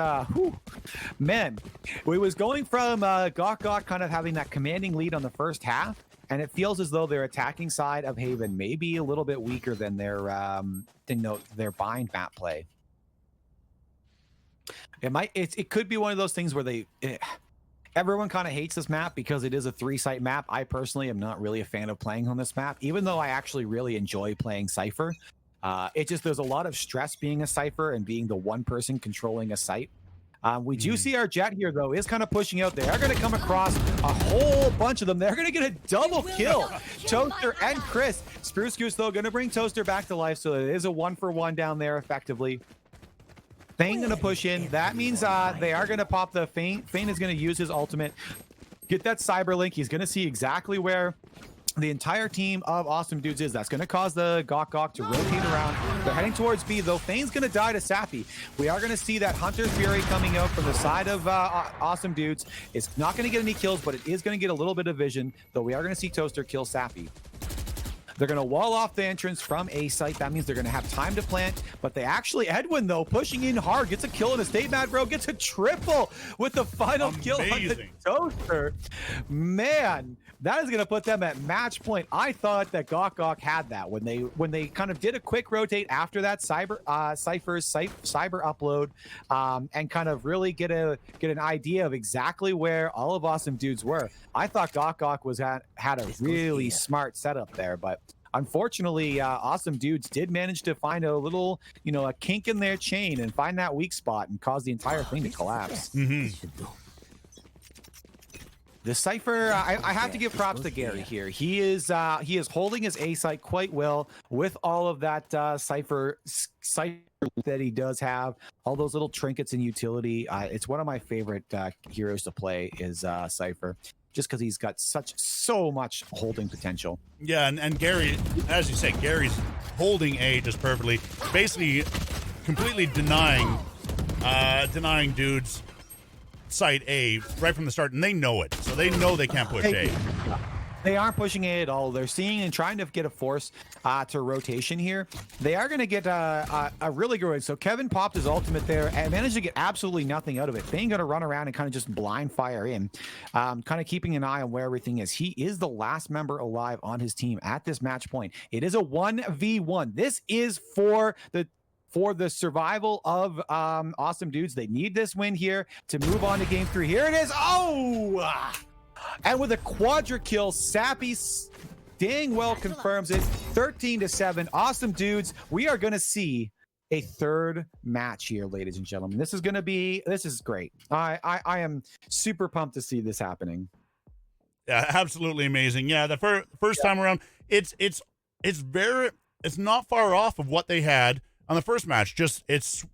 [SPEAKER 2] man, we was going from Gok kind of having that commanding lead on the first half, and it feels as though their attacking side of Haven may be a little bit weaker than their bind map play. It could be one of those things where everyone kind of hates this map because it is a 3-site map. I personally am not really a fan of playing on this map, even though I actually really enjoy playing Cypher. There's a lot of stress being a Cypher and being the one person controlling a site. We do see our jet here, though, is kind of pushing out. They are going to come across a whole bunch of them. They're going to get a double kill. Toaster and Chris. Spruce Goose, though, going to bring Toaster back to life, so it is a 1-for-1 down there effectively. Fane going to push in. That means they are going to pop the Fane. Fane is going to use his ultimate. Get that cyber link. He's going to see exactly where the entire team of Awsmdoods is. That's going to cause the Gok to rotate around. They're heading towards B, though. Fane's going to die to Sappy. We are going to see that Hunter's Fury coming out from the side of Awsmdoods. It's not going to get any kills, but it is going to get a little bit of vision, though we are going to see Toaster kill Sappy. They're going to wall off the entrance from A site. That means they're going to have time to plant, but they actually, Edwin, though, pushing in hard, gets a kill in a Stay Mad Bro, gets a triple with the final kill on the Toaster. Man, that is going to put them at match point. I thought that Gok had that when they kind of did a quick rotate after that cyber upload and kind of really get an idea of exactly where all of Awsmdoods were. I thought Gok had a really smart setup there, but unfortunately, Awsmdoods did manage to find a little, a kink in their chain and find that weak spot and cause the entire thing to collapse. The Cypher, I have to give props to Gary here. He is holding his A site quite well with all of that Cypher that he does have, all those little trinkets and utility. It's one of my favorite heroes to play is Cypher, just because he's got so much holding potential.
[SPEAKER 1] Yeah, and Gary, as you say, Gary's holding A just perfectly, basically completely denying dudes site A right from the start, and they know it, so they know they can't push A.
[SPEAKER 2] They aren't pushing A at all. They're seeing and trying to get a force to rotation here. They are going to get a really good one. So Kevin popped his ultimate there and managed to get absolutely nothing out of it. They're going to run around and kind of just blind fire in, kind of keeping an eye on where everything is. He is the last member alive on his team at this match point. It is a 1v1. This is for the survival of Awsmdoods. They need this win here to move on to game 3. Here it is. Oh! And with a quadra kill, Sappy dang well confirms it. 13-7. Awsmdoods. We are going to see a third match here, ladies and gentlemen. This is great. I am super pumped to see this happening.
[SPEAKER 1] Yeah, absolutely amazing. Yeah, the first time around, it's not far off of what they had on the first match. Just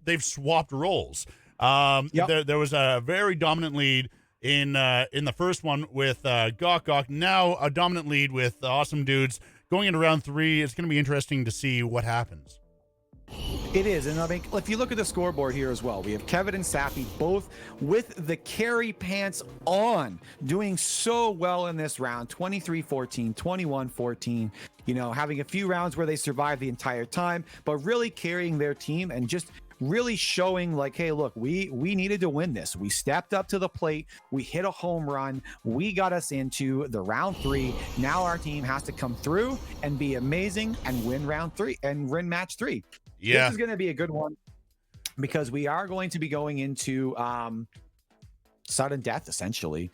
[SPEAKER 1] they've swapped roles.
[SPEAKER 2] Yep.
[SPEAKER 1] There was a very dominant lead in the first one with Gok. Now a dominant lead with Awsmdoods going into round 3. It's going to be interesting to see what happens.
[SPEAKER 2] It is, and I mean, if you look at the scoreboard here as well, we have Kevin and Sappy both with the carry pants on, doing so well in this round, 23-14, 21-14, you know, having a few rounds where they survive the entire time, but really carrying their team and just really showing like, hey, look, we needed to win this. We stepped up to the plate. We hit a home run. We got us into the round 3. Now our team has to come through and be amazing and win round 3 and win match 3.
[SPEAKER 1] Yeah.
[SPEAKER 2] This is going to be a good one because we are going to be going into sudden death, essentially.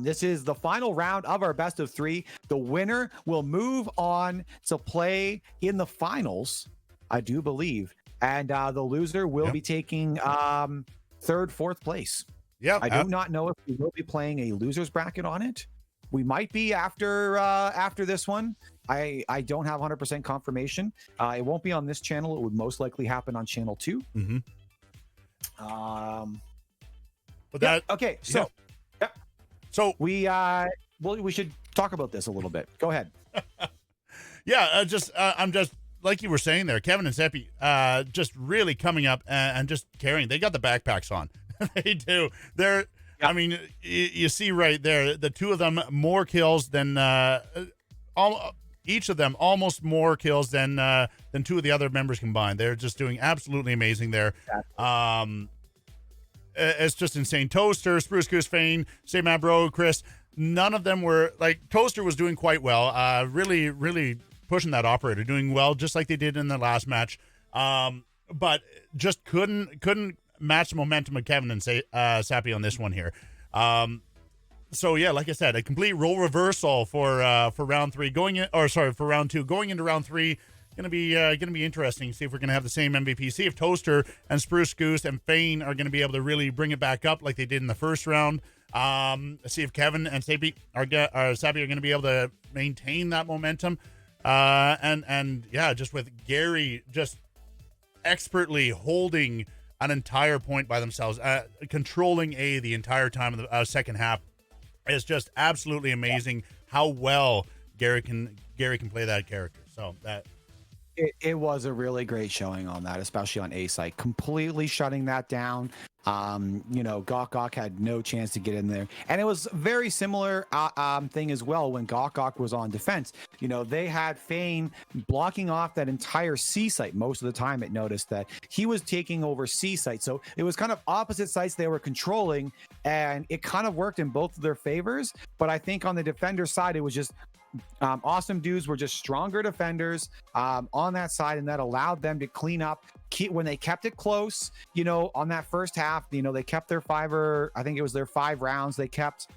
[SPEAKER 2] This is the final round of our best of 3. The winner will move on to play in the finals, I do believe. And the loser will be taking 3rd, 4th place.
[SPEAKER 1] Yeah.
[SPEAKER 2] I do not know if we will be playing a loser's bracket on it. We might be after this one. I don't have 100% confirmation. It won't be on this channel. It would most likely happen on channel 2.
[SPEAKER 1] Mm-hmm.
[SPEAKER 2] But that okay. So,
[SPEAKER 1] so
[SPEAKER 2] we should talk about this a little bit. Go ahead.
[SPEAKER 1] I'm just like you were saying there, Kevin and Seppi, just really coming up and just carrying. They got the backpacks on. They do. They're. I mean, you see right there, the two of them more kills than each of them almost more kills than 2 of the other members combined. They're just doing absolutely amazing there. It's just insane. Toaster, Spruce Goose, Fane, Say My Bro, Chris, none of them were like Toaster was doing quite well. Really pushing that operator, doing well, just like they did in the last match. But just couldn't match the momentum of Kevin and Sappy on this one here. So yeah, like I said, a complete role reversal for round 3 for round 2 going into round 3. Gonna be interesting. See if we're gonna have the same MVP. See if Toaster and Spruce Goose and Fane are gonna be able to really bring it back up like they did in the first round. See if Kevin and Sappy are gonna be able to maintain that momentum. And yeah, just with Gary just expertly holding an entire point by themselves, controlling the entire time of the second half. Is just absolutely amazing how well Gary can play that character. So that
[SPEAKER 2] it was a really great showing on that, especially on A site, completely shutting that down. Gok had no chance to get in there, and it was very similar thing as well when Gok was on defense. You know, they had Fane blocking off that entire C site most of the time. It noticed that he was taking over C site, so it was kind of opposite sites they were controlling, and it kind of worked in both of their favors. But I think on the defender side, it was just Awsmdoods were just stronger defenders on that side, and that allowed them to clean up when they kept it close. You know, on that first half, you know, they kept their 5 rounds they kept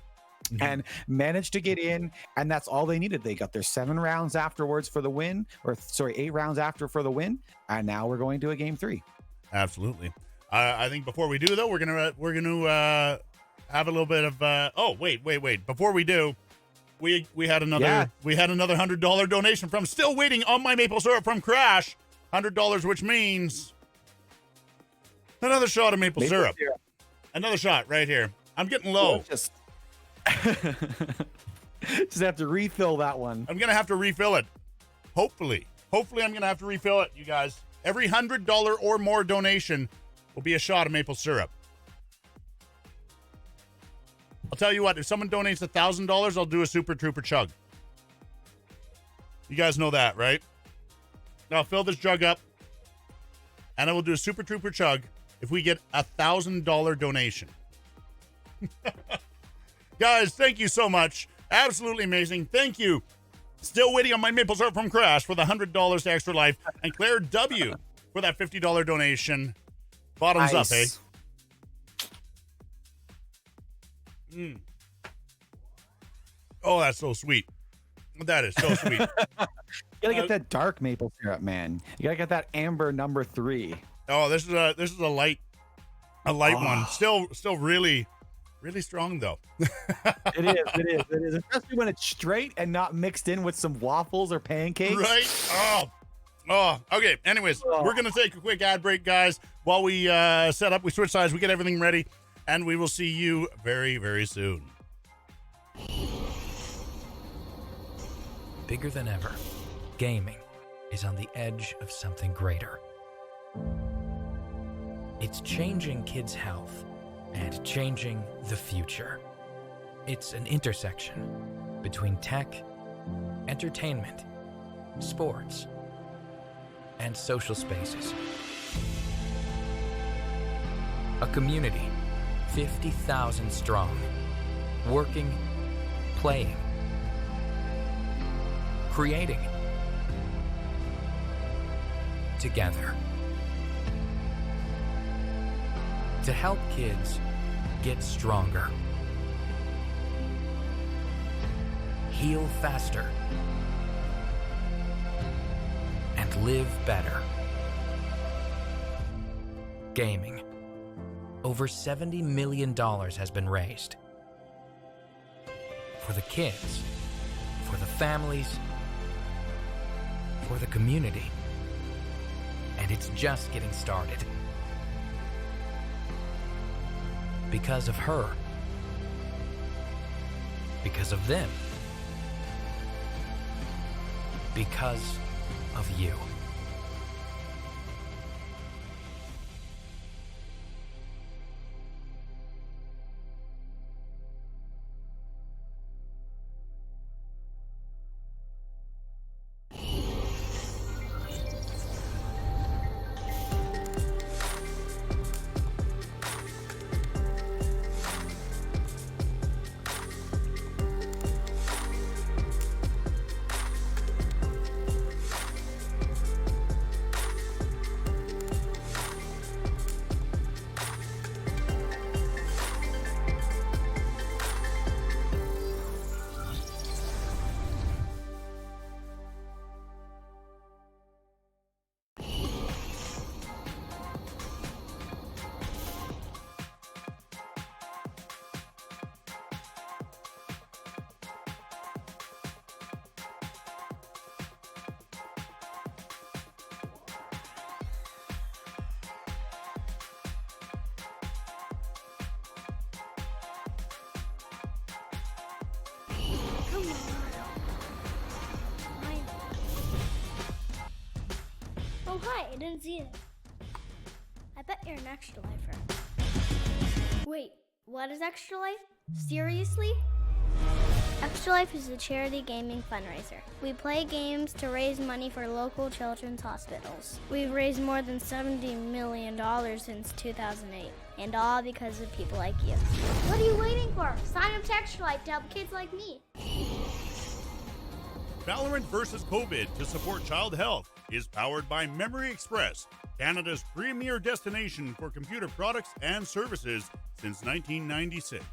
[SPEAKER 2] and managed to get in, and that's all they needed. They got their 7 rounds afterwards for the win, 8 rounds after for the win, and now we're going to a game 3.
[SPEAKER 1] Absolutely. I think before we do though, we're gonna have a little bit of wait before we do. We had another $100 donation from Still Waiting on My Maple Syrup from Crash. $100, which means another shot of maple syrup. Another shot right here. I'm getting low.
[SPEAKER 2] Just have to refill that one.
[SPEAKER 1] I'm gonna have to refill it. Hopefully I'm gonna have to refill it, you guys. Every $100 or more donation will be a shot of maple syrup. I'll tell you what, if someone donates $1,000, I'll do a Super Trooper chug. You guys know that, right? I'll fill this jug up, and I will do a Super Trooper chug if we get $1,000 donation. Guys, thank you so much. Absolutely amazing. Thank you. Still Waiting on My Maple Syrup from Crash for the $100 to Extra Life, and Claire W. for that $50 donation. Bottoms up, eh? Oh, that's so sweet. That is so sweet.
[SPEAKER 2] You gotta get that dark maple syrup, man. You gotta get that amber number 3.
[SPEAKER 1] Oh, this is a light one. Still really strong though.
[SPEAKER 2] It is, especially when it's straight and not mixed in with some waffles or pancakes.
[SPEAKER 1] Right? Oh, Oh, okay. Anyways, we're going to take a quick ad break, guys. While we set up, we switch sides, we get everything ready, and we will see you very, very soon.
[SPEAKER 3] Bigger than ever, gaming is on the edge of something greater. It's changing kids' health and changing the future. It's an intersection between tech, entertainment, sports, and social spaces. A community 50,000 strong, working, playing, creating together to help kids get stronger, heal faster, and live better. Gaming. Over $70 million has been raised. For the kids, for the families, for the community. And it's just getting started. Because of her. Because of them. Because of you.
[SPEAKER 4] Come on. Fine. Oh, hi. I didn't see it. I bet you're an Extra Lifer. Wait, what is Extra Life? Seriously? Extra Life is a charity gaming fundraiser. We play games to raise money for local children's hospitals. We've raised more than $70 million since 2008, and all because of people like you. What are you waiting for? Sign up to Extra Life to help kids like me.
[SPEAKER 1] Valorant vs. COVID to support child health is powered by Memory Express, Canada's premier destination for computer products and services since 1996.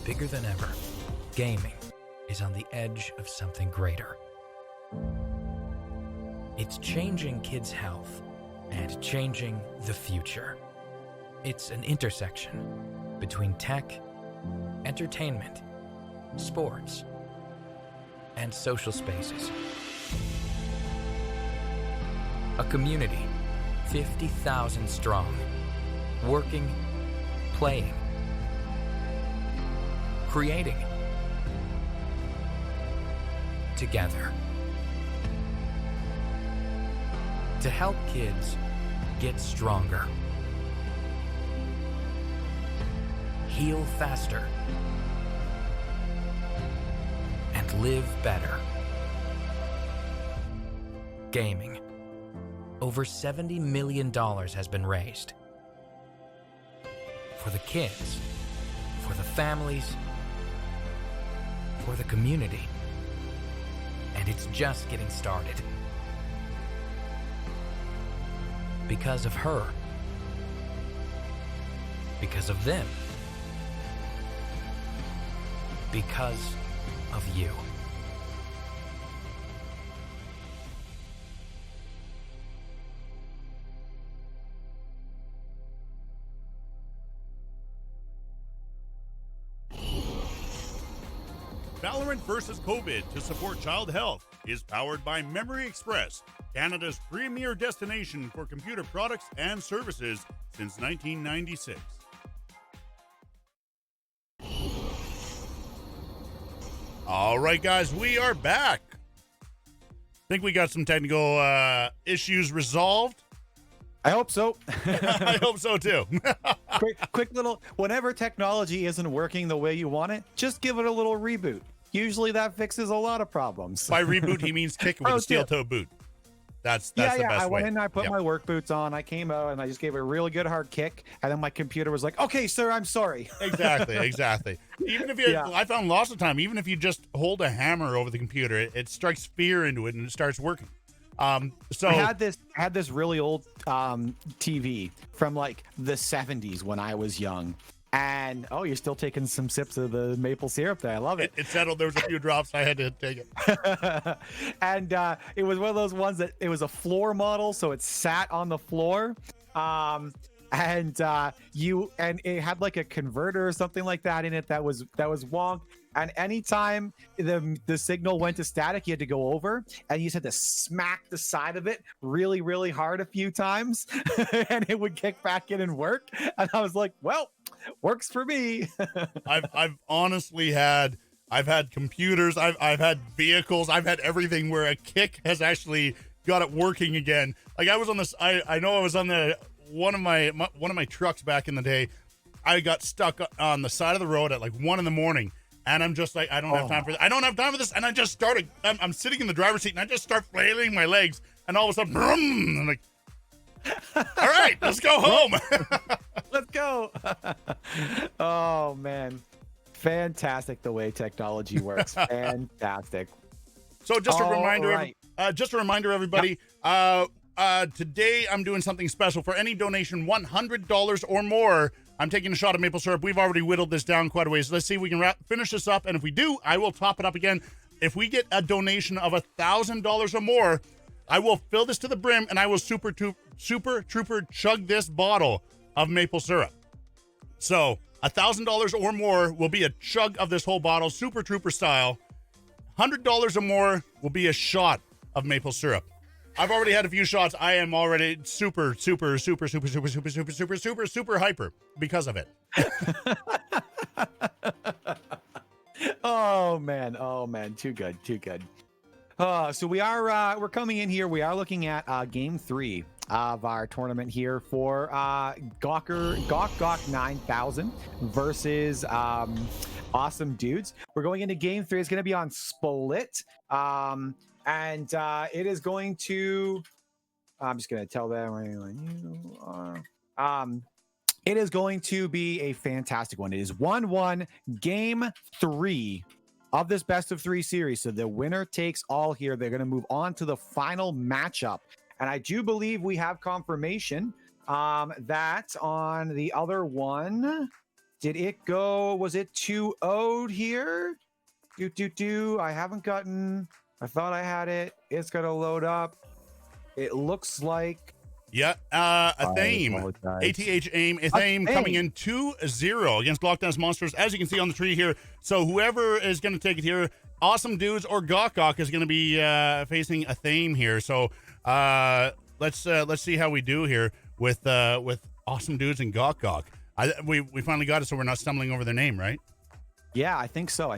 [SPEAKER 3] Bigger than ever, gaming is on the edge of something greater. It's changing kids' health and changing the future. It's an intersection between tech, entertainment, sports, and social spaces. A community 50,000 strong, working, playing, creating together to help kids get stronger, heal faster, and live better. Gaming. Over $70 million has been raised. For the kids, for the families, for the community. And it's just getting started. Because of her. Because of them. Because of you.
[SPEAKER 1] Valorant vs. COVID to support child health is powered by Memory Express, Canada's premier destination for computer products and services since 1996. All right, guys, we are back. Think we got some technical issues resolved.
[SPEAKER 2] I hope so.
[SPEAKER 1] I hope so too.
[SPEAKER 2] quick little, whenever technology isn't working the way you want it, just give it a little reboot. Usually that fixes a lot of problems.
[SPEAKER 1] By reboot, he means kick with a steel-toe boot. That's the best way.
[SPEAKER 2] I went in and I put my work boots on. I came out and I just gave it a really good hard kick. And then my computer was like, okay, sir, I'm sorry.
[SPEAKER 1] Exactly. Even if you, I found lots of time, even if you just hold a hammer over the computer, it strikes fear into it and it starts working. So
[SPEAKER 2] I had this really old TV from like the 70s when I was young. And you're still taking some sips of the maple syrup there. I love it.
[SPEAKER 1] It settled. There was a few drops. I had to take it.
[SPEAKER 2] And it was one of those ones that it was a floor model, so it sat on the floor. And it had like a converter or something like that in it that was wonk. And anytime the signal went to static, you had to go over and you just had to smack the side of it really, really hard a few times, and it would kick back in and work. And I was like, well, works for me.
[SPEAKER 1] I've honestly had computers, I've had vehicles, I've had everything where a kick has actually got it working again. Like I was on this, I know I was on one of my trucks back in the day. I got stuck on the side of the road at like 1 a.m. And I'm just like, I don't have time for this. I don't have time for this. And I just started, I'm sitting in the driver's seat and I just start flailing my legs. And all of a sudden, brum, I'm like, all right, let's go home.
[SPEAKER 2] Let's go. Oh, man. Fantastic the way technology works. Fantastic.
[SPEAKER 1] So just a reminder, everybody, today I'm doing something special. For any donation, $100 or more, I'm taking a shot of maple syrup. We've already whittled this down quite a ways. Let's see if we can finish this up. And if we do, I will top it up again. If we get a donation of $1,000 or more, I will fill this to the brim and I will super trooper chug this bottle of maple syrup. So $1,000 or more will be a chug of this whole bottle, Super Trooper style. $100 or more will be a shot of maple syrup. I've already had a few shots. I am already super hyper because of it.
[SPEAKER 2] Oh man, too good. So we're coming in here. We are looking at game 3 of our tournament here for Gawk 9000 versus Awsmdoods. We're going into game 3. It's going to be on Split, and it is going to. I'm just going to tell them where you are. It is going to be a fantastic one. It is 1-1, game 3 of this best of 3 series. So the winner takes all here. They're going to move on to the final matchup. And I do believe we have confirmation that on the other one, was it 2-0'd here? I haven't gotten, I thought I had it. It's going to load up. It looks like.
[SPEAKER 1] Yeah, Athame, Athame coming in 2-0 against Lockdown's Monsters, as you can see on the tree here. So whoever is going to take it here, Awsmdoods or Gawk is going to be facing Athame here. So let's see how we do here with Awsmdoods and Gawk. We finally got it, so we're not stumbling over their name, right?
[SPEAKER 2] Yeah, I think so.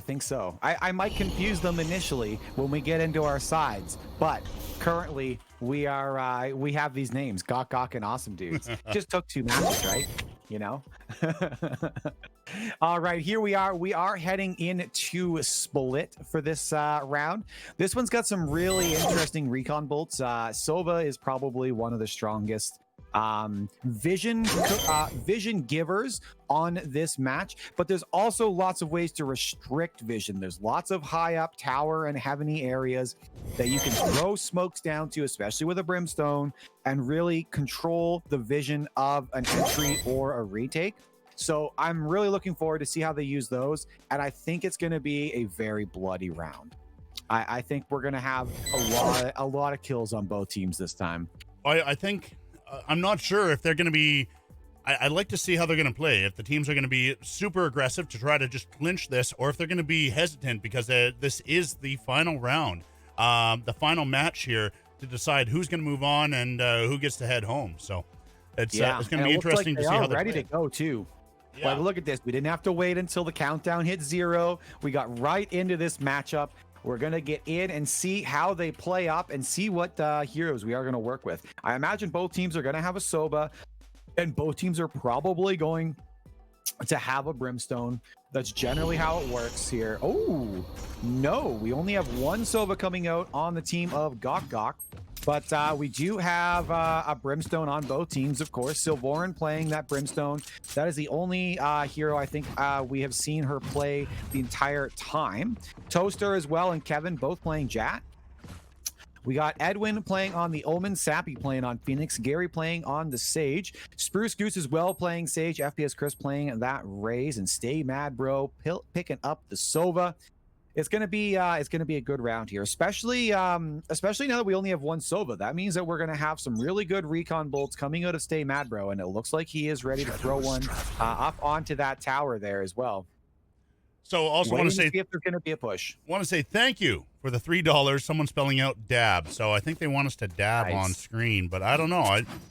[SPEAKER 2] I might confuse them initially when we get into our sides, but currently we have these names, Gawk and Awsmdoods. Just took 2 matches, right? You know. All right, here we are. We are heading into Split for this round. This one's got some really interesting recon bolts. Sova is probably one of the strongest vision givers on this match, but there's also lots of ways to restrict vision. There's lots of high up tower and heaveny areas that you can throw smokes down to, especially with a brimstone, and really control the vision of an entry or a retake. So I'm really looking forward to see how they use those, and I think it's going to be a very bloody round. I think we're going to have a lot of kills on both teams this time.
[SPEAKER 1] I think I'm not sure if they're going to be. I'd like to see how they're going to play. If the teams are going to be super aggressive to try to just clinch this, or if they're going to be hesitant because this is the final round, the final match here to decide who's going to move on and who gets to head home. So it's going to be interesting to see how they're
[SPEAKER 2] ready to go too.
[SPEAKER 1] Yeah.
[SPEAKER 2] Like, look at this. We didn't have to wait until the countdown hit 0. We got right into this matchup. We're going to get in and see how they play up and see what heroes we are going to work with. I imagine both teams are going to have a Soba, and both teams are probably going to have a Brimstone. That's generally how it works here. Oh, no. We only have one Soba coming out on the team of Gawk. But we do have a Brimstone on both teams, of course. Silvoran playing that Brimstone. That is the only hero I think we have seen her play the entire time. Toaster as well and Kevin both playing Jat. We got Edwin playing on the Omen, Sappy playing on Phoenix, Gary playing on the Sage, Spruce Goose as well playing Sage, FPS Chris playing that Raze, and Stay Mad Bro picking up the Sova. It's gonna be a good round here, especially now that we only have one Sova. That means that we're gonna have some really good recon bolts coming out of Stay Mad Bro, and it looks like he is ready to throw one up onto that tower there as well.
[SPEAKER 1] So also want to say
[SPEAKER 2] if there's gonna be a push.
[SPEAKER 1] Want to say thank you for the $3. Someone spelling out dab. So I think they want us to dab on screen, but I don't know.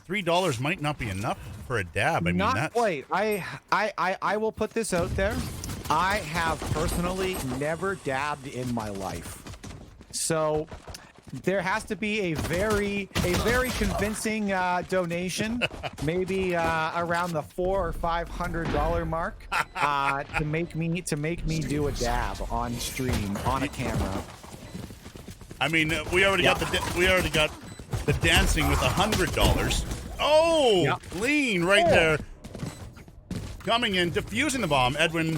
[SPEAKER 1] $3 might not be enough for a dab. I mean,
[SPEAKER 2] not quite. I will put this out there. I have personally never dabbed in my life. So there has to be a very convincing donation, maybe around the $400 or $500 mark, to make me do a dab on stream on a camera.
[SPEAKER 1] I mean, we already got the dancing with $100. Oh,
[SPEAKER 2] yep.
[SPEAKER 1] Clean right there. Coming in, defusing the bomb. Edwin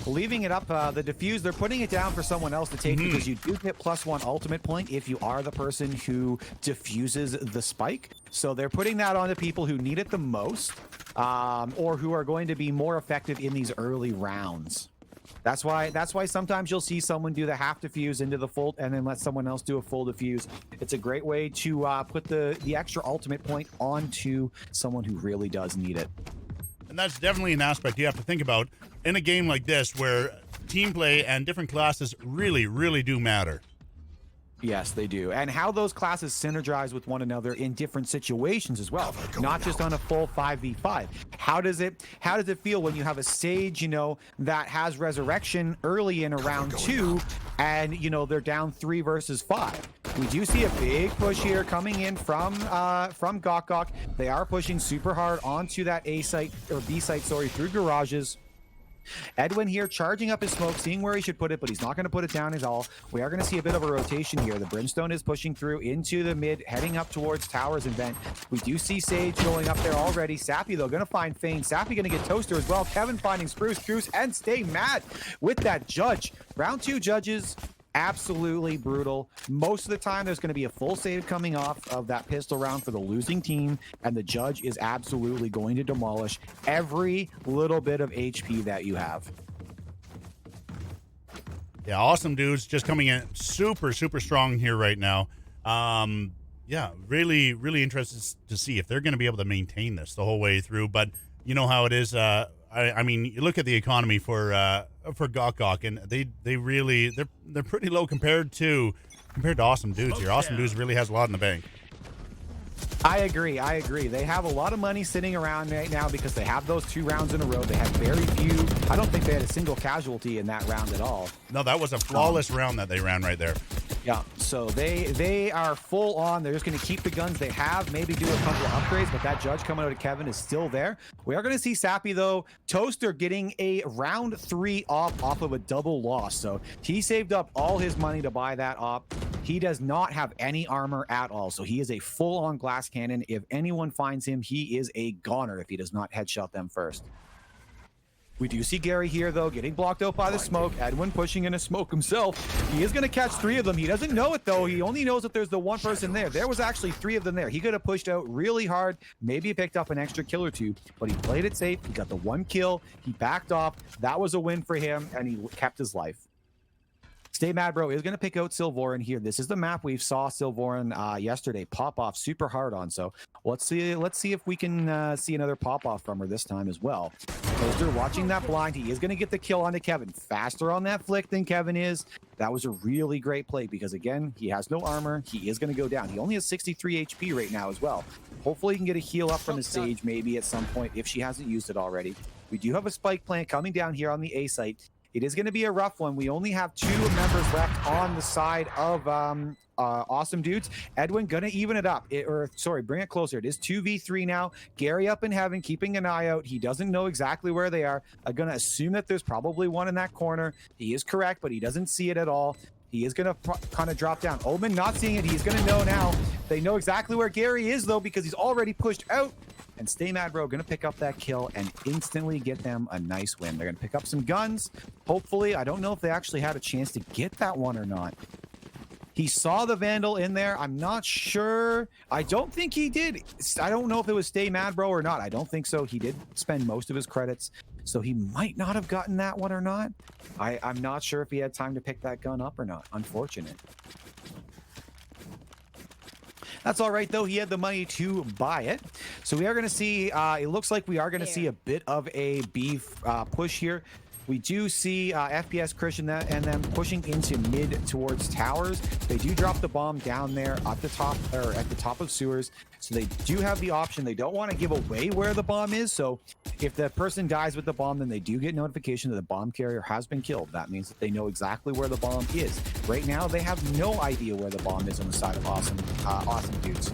[SPEAKER 2] leaving it up, the defuse, they're putting it down for someone else to take because you do get +1 ultimate point if you are the person who defuses the spike. So they're putting that on the people who need it the most, or who are going to be more effective in these early rounds. That's why sometimes you'll see someone do the half defuse into the full and then let someone else do a full defuse. It's a great way to put the extra ultimate point onto someone who really does need it.
[SPEAKER 1] And that's definitely an aspect you have to think about in a game like this where team play and different classes really, really do matter.
[SPEAKER 2] Yes, they do. And how those classes synergize with one another in different situations as well, not just on a full 5v5. How does it feel when you have a Sage, that has resurrection early in a round 2 and, they're down 3 versus 5? We do see a big push here coming in from Gok. They are pushing super hard onto that A site or B site, through garages. Edwin here charging up his smoke, seeing where he should put it, but he's not going to put it down at all. We are going to see a bit of a rotation here. The Brimstone is pushing through into the mid, heading up towards Towers and Vent. We do see Sage going up there already. Sappy, though, going to find Fane. Sappy going to get Toaster as well. Kevin finding Spruce, Goose, and Stay Mad with that Judge. Round 2 Judges. Absolutely brutal. Most of the time there's going to be a full save coming off of that pistol round for the losing team, and the Judge is absolutely going to demolish every little bit of HP that you have.
[SPEAKER 1] Yeah, Awsmdoods just coming in super, super strong here right now. Yeah, really, really interested to see if they're going to be able to maintain this the whole way through. But you know how it is. I mean, you look at the economy for Gok, and they're pretty low compared to Awsmdoods here. Awsmdoods really has a lot in the bank.
[SPEAKER 2] I agree. They have a lot of money sitting around right now because they have those 2 rounds in a row. They had very few. I don't think they had a single casualty in that round at all.
[SPEAKER 1] No, that was a flawless round that they ran right there.
[SPEAKER 2] Yeah, so they are full on. They're just going to keep the guns they have, maybe do a couple of upgrades, but that Judge coming out of Kevin is still there. We are going to see Sappy, though. Toaster getting a round 3 off of a double loss, so he saved up all his money to buy that op. He does not have any armor at all, so he is a full-on glass cannon. If anyone finds him, he is a goner if he does not headshot them first. We do see Gary here, though, getting blocked out by the smoke. Edwin pushing in a smoke himself. He is going to catch 3 of them. He doesn't know it, though. He only knows that there's the 1 person there. There was actually 3 of them there. He could have pushed out really hard. Maybe he picked up an extra kill or 2, but he played it safe. He got the 1 kill. He backed off. That was a win for him, and he kept his life. Stay Mad Bro is going to pick out Silvoran here. This is the map we saw Silvoran yesterday pop off super hard on. So let's see if we can see another pop off from her this time as well. Toaster watching that blind. He is going to get the kill onto Kevin. Faster on that flick than Kevin is. That was a really great play because, again, he has no armor. He is going to go down. He only has 63 HP right now as well. Hopefully he can get a heal up from his Sage maybe at some point if she hasn't used it already. We do have a spike plant coming down here on the A site. It is going to be a rough one. We only have 2 members left on the side of Awsmdoods. Edwin going to even it up. Bring it closer. It is 2v3 now. Gary up in heaven, keeping an eye out. He doesn't know exactly where they are. I'm going to assume that there's probably one in that corner. He is correct, but he doesn't see it at all. He is going to kind of drop down. Omen not seeing it. He's going to know now. They know exactly where Gary is, though, because he's already pushed out. And Stay Mad Bro going to pick up that kill and instantly get them a nice win. They're going to pick up some guns. Hopefully, I don't know if they actually had a chance to get that one or not. He saw the Vandal in there. I'm not sure. I don't think he did. I don't know if it was Stay Mad Bro or not. I don't think so. He did spend most of his credits, so he might not have gotten that one or not. I'm not sure if he had time to pick that gun up or not. Unfortunate. That's all right, though. He had the money to buy it. So we are going to see, it looks like we are going to see a bit of a beef push here. We do see FPS Christian and them pushing into mid towards towers. They do drop the bomb down there at the top, or at the top of sewers. So they do have the option. They don't want to give away where the bomb is. So if the person dies with the bomb, then they do get notification that the bomb carrier has been killed. That means that they know exactly where the bomb is. Right now, they have no idea where the bomb is on the side of Awsmdoods.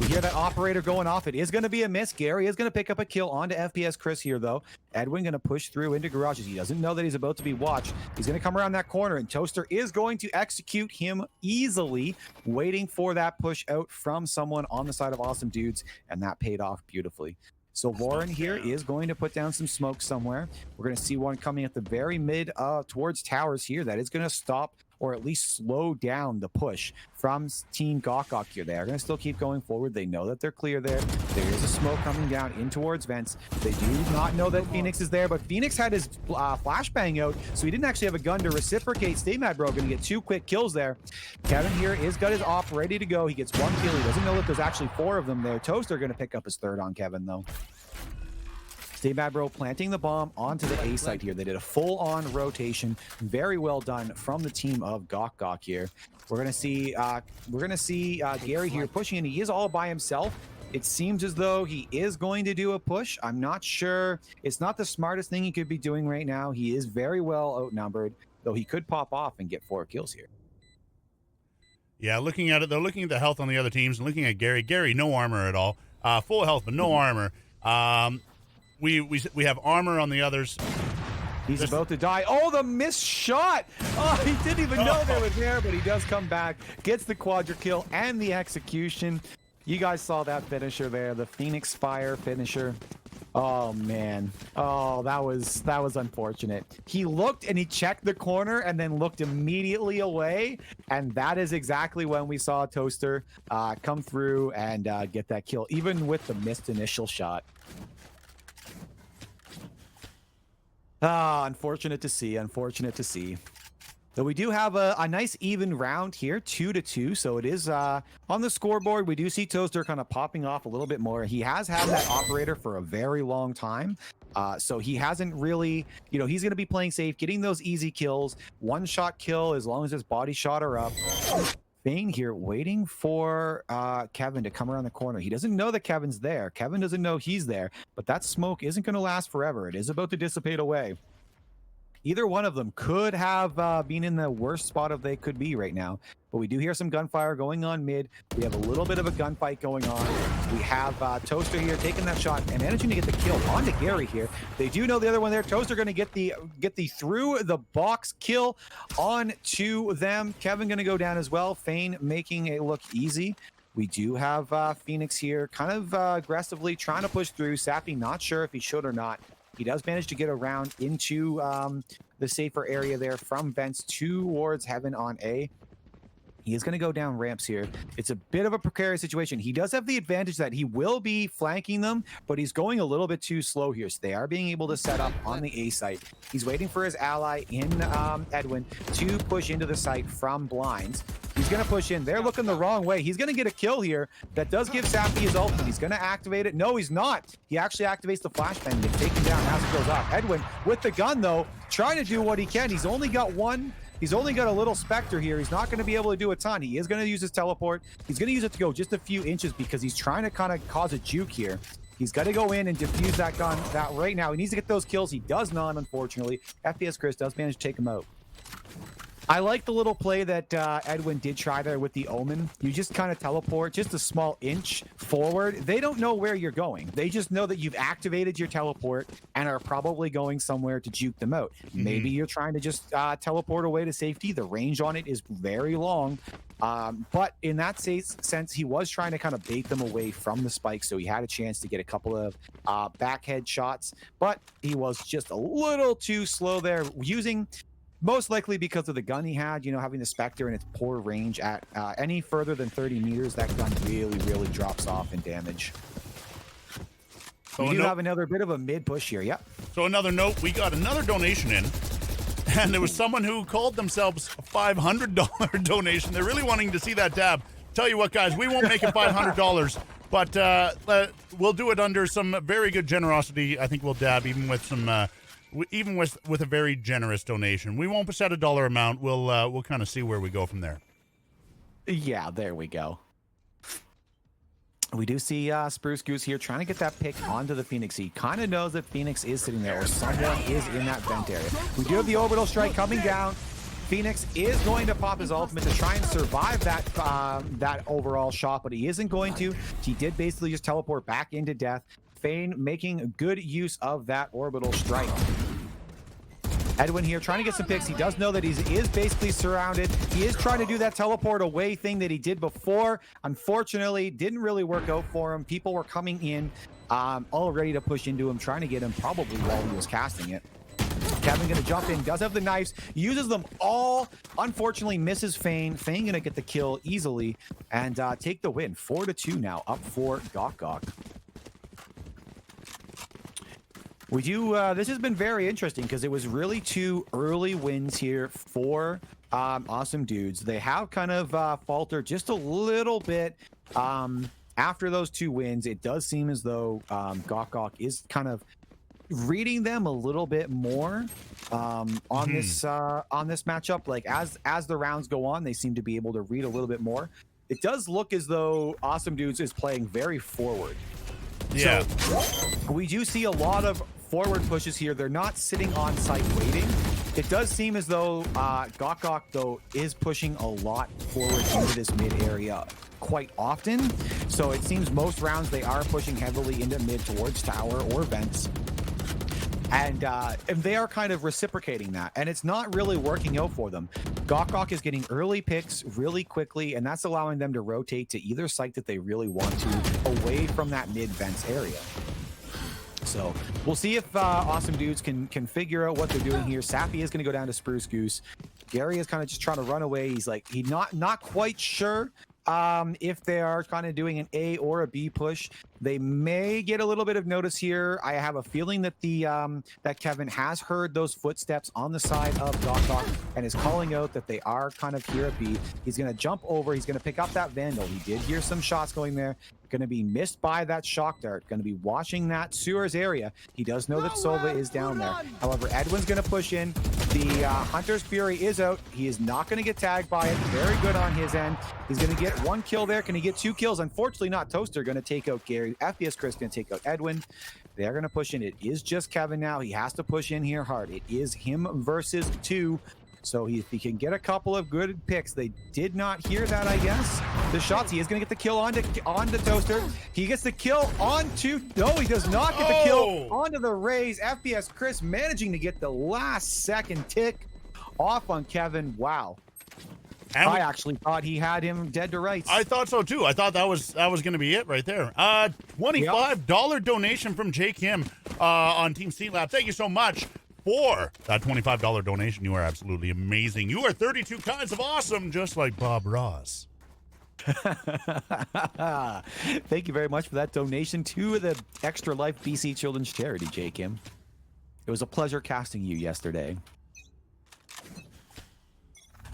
[SPEAKER 2] We hear that operator going off. It is going to be a miss. Gary is going to pick up a kill onto FPS Chris here, though. Edwin going to push through into garages. He doesn't know that he's about to be watched. He's going to come around that corner, and Toaster is going to execute him easily, waiting for that push out from someone on the side of Awsmdoods, and that paid off beautifully. So Warren here is going to put down some smoke somewhere. We're going to see one coming at the very mid towards towers here. That is going to stop or at least slow down the push from Team Gok here. They are going to still keep going forward. They know that they're clear there. There is a smoke coming down in towards vents. They do not know that Phoenix is there, but Phoenix had his flashbang out, so he didn't actually have a gun to reciprocate. Stay Mad Bro going to get 2 quick kills there. Kevin here is got his op ready to go. He gets 1 kill. He doesn't know that there's actually 4 of them there. Toaster going to pick up his 3rd on Kevin, though. Stay Mad Bro planting the bomb onto the A site here. They did a full-on rotation. Very well done from the team of Gok here. We're gonna see Gary here pushing in. He is all by himself. It seems as though he is going to do a push. I'm not sure. It's not the smartest thing he could be doing right now. He is very well outnumbered, though he could pop off and get 4 kills here.
[SPEAKER 1] Yeah, looking at it, though, looking at the health on the other teams, and looking at Gary. Gary, no armor at all. Full health, but no armor. We have armor on the others.
[SPEAKER 2] He's about to die. Oh, the missed shot. Oh, he didn't even know they were there, but he does come back, gets the quadra kill and the execution. You guys saw that finisher there, the Phoenix Fire finisher. Oh man. Oh, that was unfortunate. He looked and he checked the corner and then looked immediately away, and that is exactly when we saw Toaster come through and get that kill, even with the missed initial shot. Unfortunate to see. Unfortunate to see. So we do have a nice even round here, 2-2. So it is on the scoreboard. We do see Toaster kind of popping off a little bit more. He has had that operator for a very long time. So he hasn't really, he's going to be playing safe, getting those easy kills. 1-shot kill as long as his body shot are up. Bane here waiting for Kevin to come around the corner. He doesn't know that Kevin's there. Kevin doesn't know he's there, but that smoke isn't going to last forever. It is about to dissipate away. Either one of them could have been in the worst spot of they could be right now, but we do hear some gunfire going on mid. We have a little bit of a gunfight going on. We have Toaster here taking that shot and managing to get the kill onto Gary here. They do know the other one there. Toaster going to get the through the box kill on to them. Kevin going to go down as well. Fane making it look easy. We do have Phoenix here kind of aggressively trying to push through. Sappy not sure if he should or not. He does manage to get around into the safer area there from vents towards Heaven on A. He is going to go down ramps here. It's a bit of a precarious situation. He does have the advantage that he will be flanking them, but he's going a little bit too slow here. So they are being able to set up on the A site. He's waiting for his ally in Edwin to push into the site from blinds. He's going to push in. They're looking the wrong way. He's going to get a kill here. That does give Sappy his ultimate. He's going to activate it. No, he's not. He actually activates the flashbang and gets taken down as it goes off. Edwin with the gun, though, trying to do what he can. He's only got one. He's only got a little Spectre here. He's not going to be able to do a ton. He is going to use his teleport. He's going to use it to go just a few inches because he's trying to kind of cause a juke here. He's got to go in and defuse that gun right now. He needs to get those kills. He does not, unfortunately. FPS Chris does manage to take him out. I like the little play that Edwin did try there with the Omen. You just kind of teleport just a small inch forward. They don't know where you're going. They just know that you've activated your teleport and are probably going somewhere to juke them out. Maybe you're trying to just teleport away to safety. The range on it is very long. But in that sense, he was trying to kind of bait them away from the spike, so he had a chance to get a couple of backhead shots. But he was just a little too slow there, using... most likely because of the gun he had, having the Spectre and its poor range at any further than 30 meters, that gun really, really drops off in damage. So we do have another bit of a mid push here, yep.
[SPEAKER 1] So another note, we got another donation in, and there was someone who called themselves a $500 donation. They're really wanting to see that dab. Tell you what, guys, we won't make it $500, but we'll do it under some very good generosity. I think we'll dab even with some... even with a very generous donation. We won't set a dollar amount. We'll kind of see where we go from there.
[SPEAKER 2] Yeah, there we go. We do see Spruce Goose here trying to get that pick onto the Phoenix. He kind of knows that Phoenix is sitting there, or someone is in that vent area. We do have the orbital strike coming down. Phoenix is going to pop his ultimate to try and survive that overall shot, but he isn't going to. He did basically just teleport back into death. Fane making good use of that orbital strike. Edwin here trying to get some picks. He does know that he is basically surrounded. He is trying to do that teleport away thing that he did before. Unfortunately, didn't really work out for him. People were coming in all ready to push into him, trying to get him probably while he was casting it. Kevin gonna jump in, does have the knives, uses them all. Unfortunately, misses Fane. Fane gonna get the kill easily and take the win. 4-2 now, up for Gok Gok. This has been very interesting because it was really 2 early wins here for Awsmdoods. They have kind of faltered just a little bit after those 2 wins. It does seem as though Gok Gok is kind of reading them a little bit more on this matchup. Like as the rounds go on, they seem to be able to read a little bit more. It does look as though Awsmdoods is playing very forward.
[SPEAKER 1] Yeah.
[SPEAKER 2] So we do see a lot of forward pushes here. They're not sitting on site waiting. It does seem as though Gok Gok, though, is pushing a lot forward into this mid area quite often. So it seems most rounds they are pushing heavily into mid towards tower or vents. And they are kind of reciprocating that. And it's not really working out for them. Gok Gok is getting early picks really quickly, and that's allowing them to rotate to either site that they really want to, away from that mid vents area. So we'll see if Awsmdoods can figure out what they're doing here. Sappy is going to go down to Spruce Goose. Gary is kind of just trying to run away. He's like, he's not quite sure if they are kind of doing an A or a B push. They may get a little bit of notice here. I have a feeling that that Kevin has heard those footsteps on the side of Gok Gok and is calling out that they are kind of here at B. He's going to jump over. He's going to pick up that Vandal. He did hear some shots going there. Going to be missed by that shock dart. Going to be watching that sewers area. He does know that Sova is down there. However, Edwin's going to push in. The Hunter's Fury is out. He is not going to get tagged by it. Very good on his end. He's going to get 1 kill there. Can he get 2 kills? Unfortunately, not Toaster. Going to take out Gary. FPS Chris going to take out Edwin. They're going to push in. It is just Kevin now. He has to push in here hard. It is him versus 2. So if he can get a couple of good picks. They did not hear that, I guess. The shots. He is going to get the kill onto Toaster. He gets the kill onto... No, he does not get the kill onto the Rays. FPS Chris managing to get the last second tick off on Kevin. Wow. And I actually thought he had him dead to rights.
[SPEAKER 1] I thought so too. I thought that was going to be it right there. $25 donation from Jake Kim on Team C-Lab. Thank you so much for that $25 donation. You are absolutely amazing. You are 32 kinds of awesome, just like Bob Ross.
[SPEAKER 2] Thank you very much for that donation to the Extra Life BC Children's Charity, Jake Kim. It was a pleasure casting you yesterday.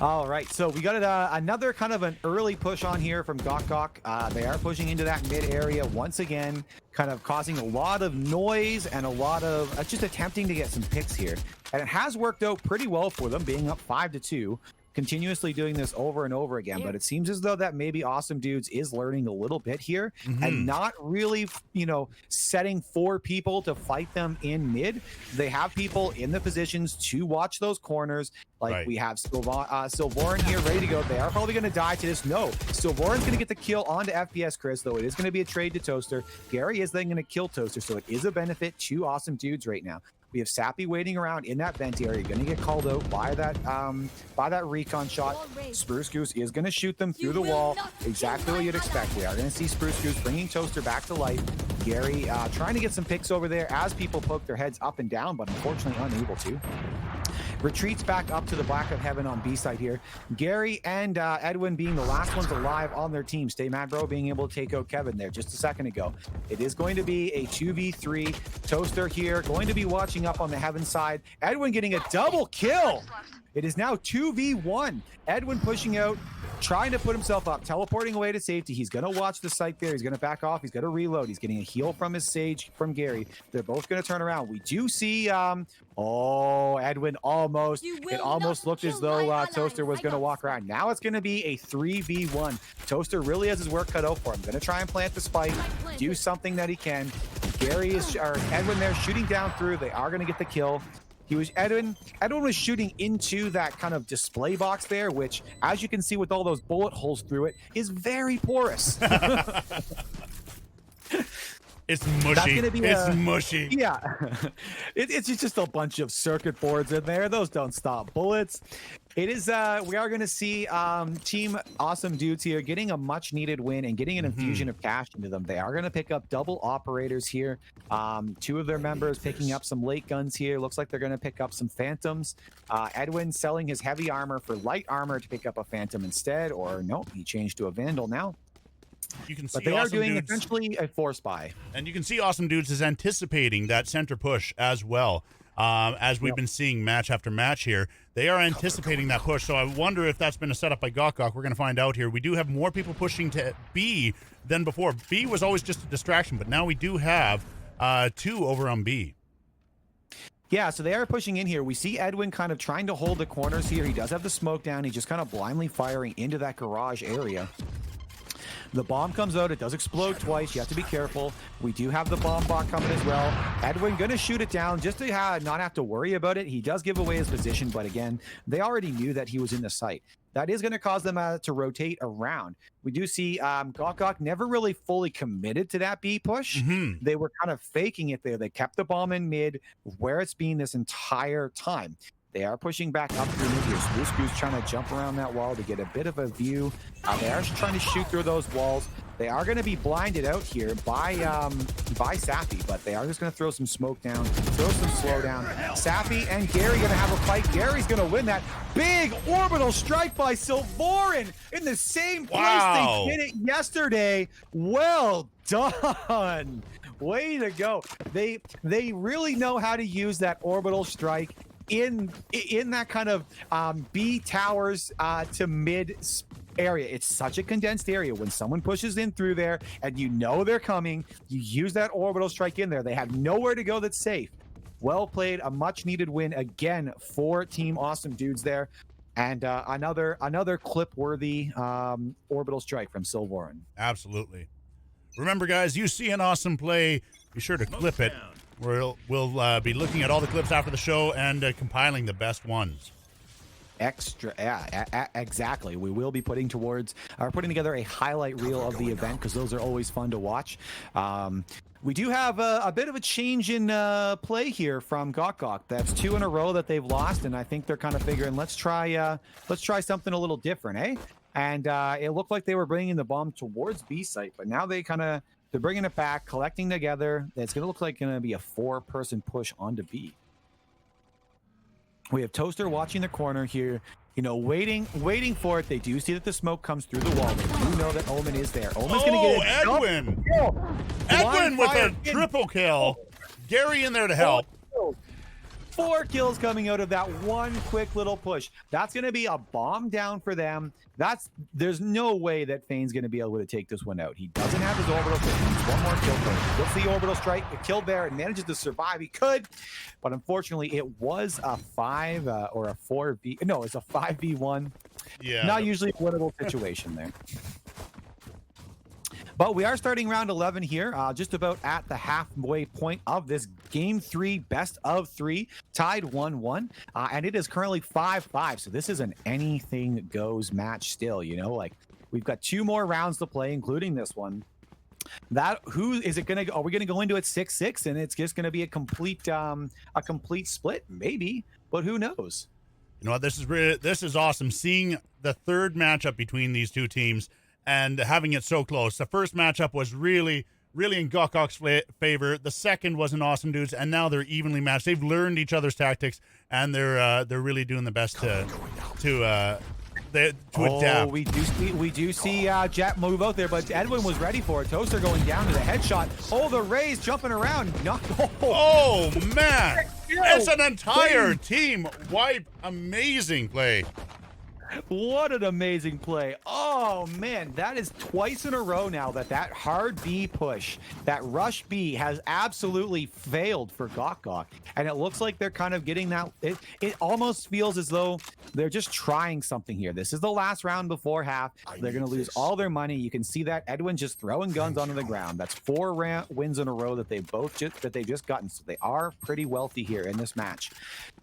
[SPEAKER 2] All right, so we got another kind of an early push on here from Gok Gok. They are pushing into that mid area once again, kind of causing a lot of noise and a lot of just attempting to get some picks here. And it has worked out pretty well for them, being up 5-2. Continuously doing this over and over again, but it seems as though that maybe Awsmdoods is learning a little bit here and not really, setting 4 people to fight them in mid. They have people in the positions to watch those corners. Like we have Silvoran here ready to go. They are probably going to die to this. No, Silvoran's going to get the kill onto FPS Chris, though it is going to be a trade to Toaster. Gary is then going to kill Toaster, so it is a benefit to Awsmdoods right now. We have Sappy waiting around in that vent area, going to get called out by that recon shot. Spruce Goose is going to shoot them through the wall, exactly what you'd expect. We are going to see Spruce Goose bringing Toaster back to life. Gary trying to get some picks over there as people poke their heads up and down, but unfortunately unable to. Retreats back up to the Black of Heaven on B side here. Gary and Edwin being the last ones alive on their team. Stay Mad Bro being able to take out Kevin there just a second ago. It is going to be a 2v3. Toaster here going to be watching up on the Heaven side. Edwin getting a double kill. It is now 2v1. Edwin pushing out, trying to put himself up, teleporting away to safety. He's going to watch the site there. He's going to back off. He's going to reload. He's getting a heal from his Sage from Gary. They're both going to turn around. We do see, Edwin almost. It almost looked as though Toaster was going to walk around. Now it's going to be a 3v1. Toaster really has his work cut out for him. Going to try and plant the spike, do something that he can. Edwin there shooting down through. They are going to get the kill. Edwin was shooting into that kind of display box there, which, as you can see with all those bullet holes through it, is very porous.
[SPEAKER 1] It's mushy. It's mushy.
[SPEAKER 2] Yeah. It's just a bunch of circuit boards in there. Those don't stop bullets. It is, we are going to see Team Awesome Dudes here getting a much needed win and getting an infusion of cash into them. They are going to pick up double operators here. 2 of their members picking up some late guns here. Looks like they're going to pick up some phantoms. Edwin selling his heavy armor for light armor to pick up a phantom instead, or no, he changed to a vandal now.
[SPEAKER 1] You can see
[SPEAKER 2] But they are doing
[SPEAKER 1] Dudes,
[SPEAKER 2] essentially a force buy.
[SPEAKER 1] and you can see Awesome Dudes is anticipating that center push as well. As we've been seeing match after match here, they are anticipating that push. So I wonder if that's been a setup by Gok. We're going to find out here. We do have more people pushing to B than before. B was always just a distraction, but now we do have 2 over on B.
[SPEAKER 2] Yeah, so they are pushing in here. We see Edwin kind of trying to hold the corners here. He does have the smoke down. He's just kind of blindly firing into that garage area. The bomb comes out. It does explode twice. You have to be careful. We do have the bomb bot coming as well. Edwin going to shoot it down just to not have to worry about it. He does give away his position, but again, they already knew that he was in the site. That is going to cause them to rotate around. We do see Gok never really fully committed to that B push. They were kind of faking it there. They kept the bomb in mid where it's been this entire time. They are pushing back up through mid here. Spruce Goose trying to jump around that wall to get a bit of a view. They are trying to shoot through those walls. They are going to be blinded out here by Sappy, but they are just going to throw some smoke down, throw some slow down. Sappy and Gary going to have a fight. Gary's going to win that. Big orbital strike by Silvorin in the same place they did it yesterday. Well done. Way to go. They really know how to use that orbital strike in that kind of B towers to mid area. It's such a condensed area. When someone pushes in through there and you know they're coming, you use that orbital strike in there. They have nowhere to go that's safe. Well played. A much needed win again for Team Awesome Dudes there. And another clip worthy orbital strike from Silvorin.
[SPEAKER 1] Absolutely. Remember, guys, you see an awesome play, be sure to clip it. We'll be looking at all the clips after the show and compiling the best ones.
[SPEAKER 2] Exactly. We will be putting together a highlight reel of the event because those are always fun to watch. We do have a bit of a change in play here from Gok. That's 2 in a row that they've lost, and I think they're kind of figuring let's try something a little different, eh? And it looked like they were bringing the bomb towards B site, but now they're bringing it back, collecting together. It's going to look like going to be a 4-person push onto B. We have Toaster watching the corner here, waiting for it. They do see that the smoke comes through the wall. They do know that Omen is there. Omen's going to get it.
[SPEAKER 1] Edwin! Edwin with a triple kill. Gary in there to help.
[SPEAKER 2] 4 kills coming out of that one quick little push. That's going to be a bomb down for them. There's no way that Fane's going to be able to take this one out. He doesn't have his orbital strike. He needs one more kill first. He gets the orbital strike, a kill there, and manages to survive. He could, but unfortunately, it was a 5 or a 4v. No, it's a 5v1.
[SPEAKER 1] Yeah.
[SPEAKER 2] Not usually a winnable situation there. But we are starting round 11 here, just about at the halfway point of this Game 3 best of 3, tied 1-1. And it is currently 5-5, so this is an anything goes match still, we've got 2 more rounds to play, including this one. Are we gonna go into it 6-6 and it's just gonna be a complete split? Maybe, but who knows?
[SPEAKER 1] You know what? This is awesome. Seeing the third matchup between these 2 teams and having it so close. The first matchup was really in Gokok's favor. The second was an Awesome Dudes, and now they're evenly matched. They've learned each other's tactics, and they're really doing the best to adapt.
[SPEAKER 2] We do see Jet move out there, but Edwin was ready for it. Toaster going down to the headshot. Oh, the Rays jumping around. No.
[SPEAKER 1] Oh man, it's an entire team wipe. Amazing play.
[SPEAKER 2] What an amazing play. Oh, man, that is twice in a row now that hard B push, that rush B has absolutely failed for Gok. And it looks like they're kind of getting that. It almost feels as though they're just trying something here. This is the last round before half. They're going to lose all their money. You can see that Edwin just throwing guns onto the ground. That's 4 wins in a row that they've just gotten. So they are pretty wealthy here in this match.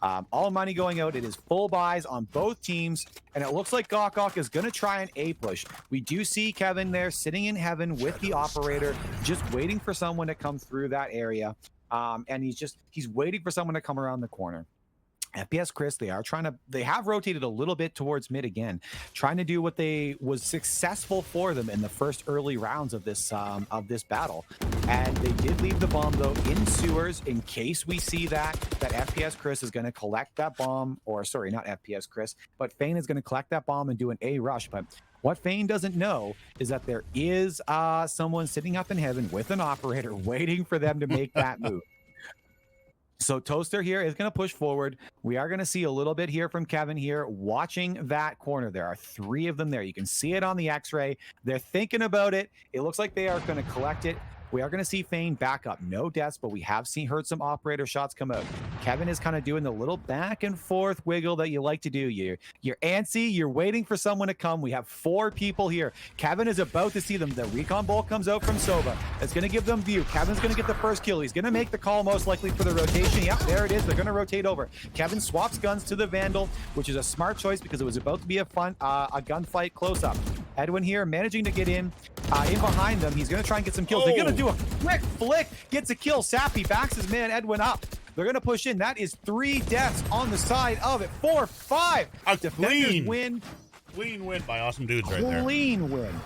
[SPEAKER 2] All money going out. It is full buys on both teams. And it looks like Gok is going to try an A push. We do see Kevin there sitting in heaven with the operator, just waiting for someone to come through that area. And he's waiting for someone to come around the corner. FPS Chris, they have rotated a little bit towards mid again, trying to do what was successful for them in the first early rounds of this battle. And they did leave the bomb though in sewers in case we see that FPS Chris is going to collect that bomb, or sorry, not FPS Chris, but Fane is going to collect that bomb and do an A rush. But what Fane doesn't know is that there is someone sitting up in heaven with an operator waiting for them to make that move. So Toaster here is going to push forward. We are going to see a little bit here from Kevin here watching that corner. There are 3 of them there. You can see it on the X-ray. They're thinking about it. It looks like they are going to collect it. We are going to see Fane back up. No deaths, but we have heard some operator shots come out. Kevin is kind of doing the little back and forth wiggle that you like to do. You're antsy. You're waiting for someone to come. We have 4 people here. Kevin is about to see them. The recon bolt comes out from Sova. It's going to give them view. Kevin's going to get the first kill. He's going to make the call most likely for the rotation. Yep, there it is. They're going to rotate over. Kevin swaps guns to the Vandal, which is a smart choice because it was about to be a gunfight close up. Edwin here managing to get in behind them. He's going to try and get some kills. They're going to do a quick flick, gets a kill. Sappy backs his man Edwin up. They're going to push in. That is 3 deaths on the side of it. 4, 5.
[SPEAKER 1] A
[SPEAKER 2] Defenders win.
[SPEAKER 1] Clean win by Awsmdoods right there.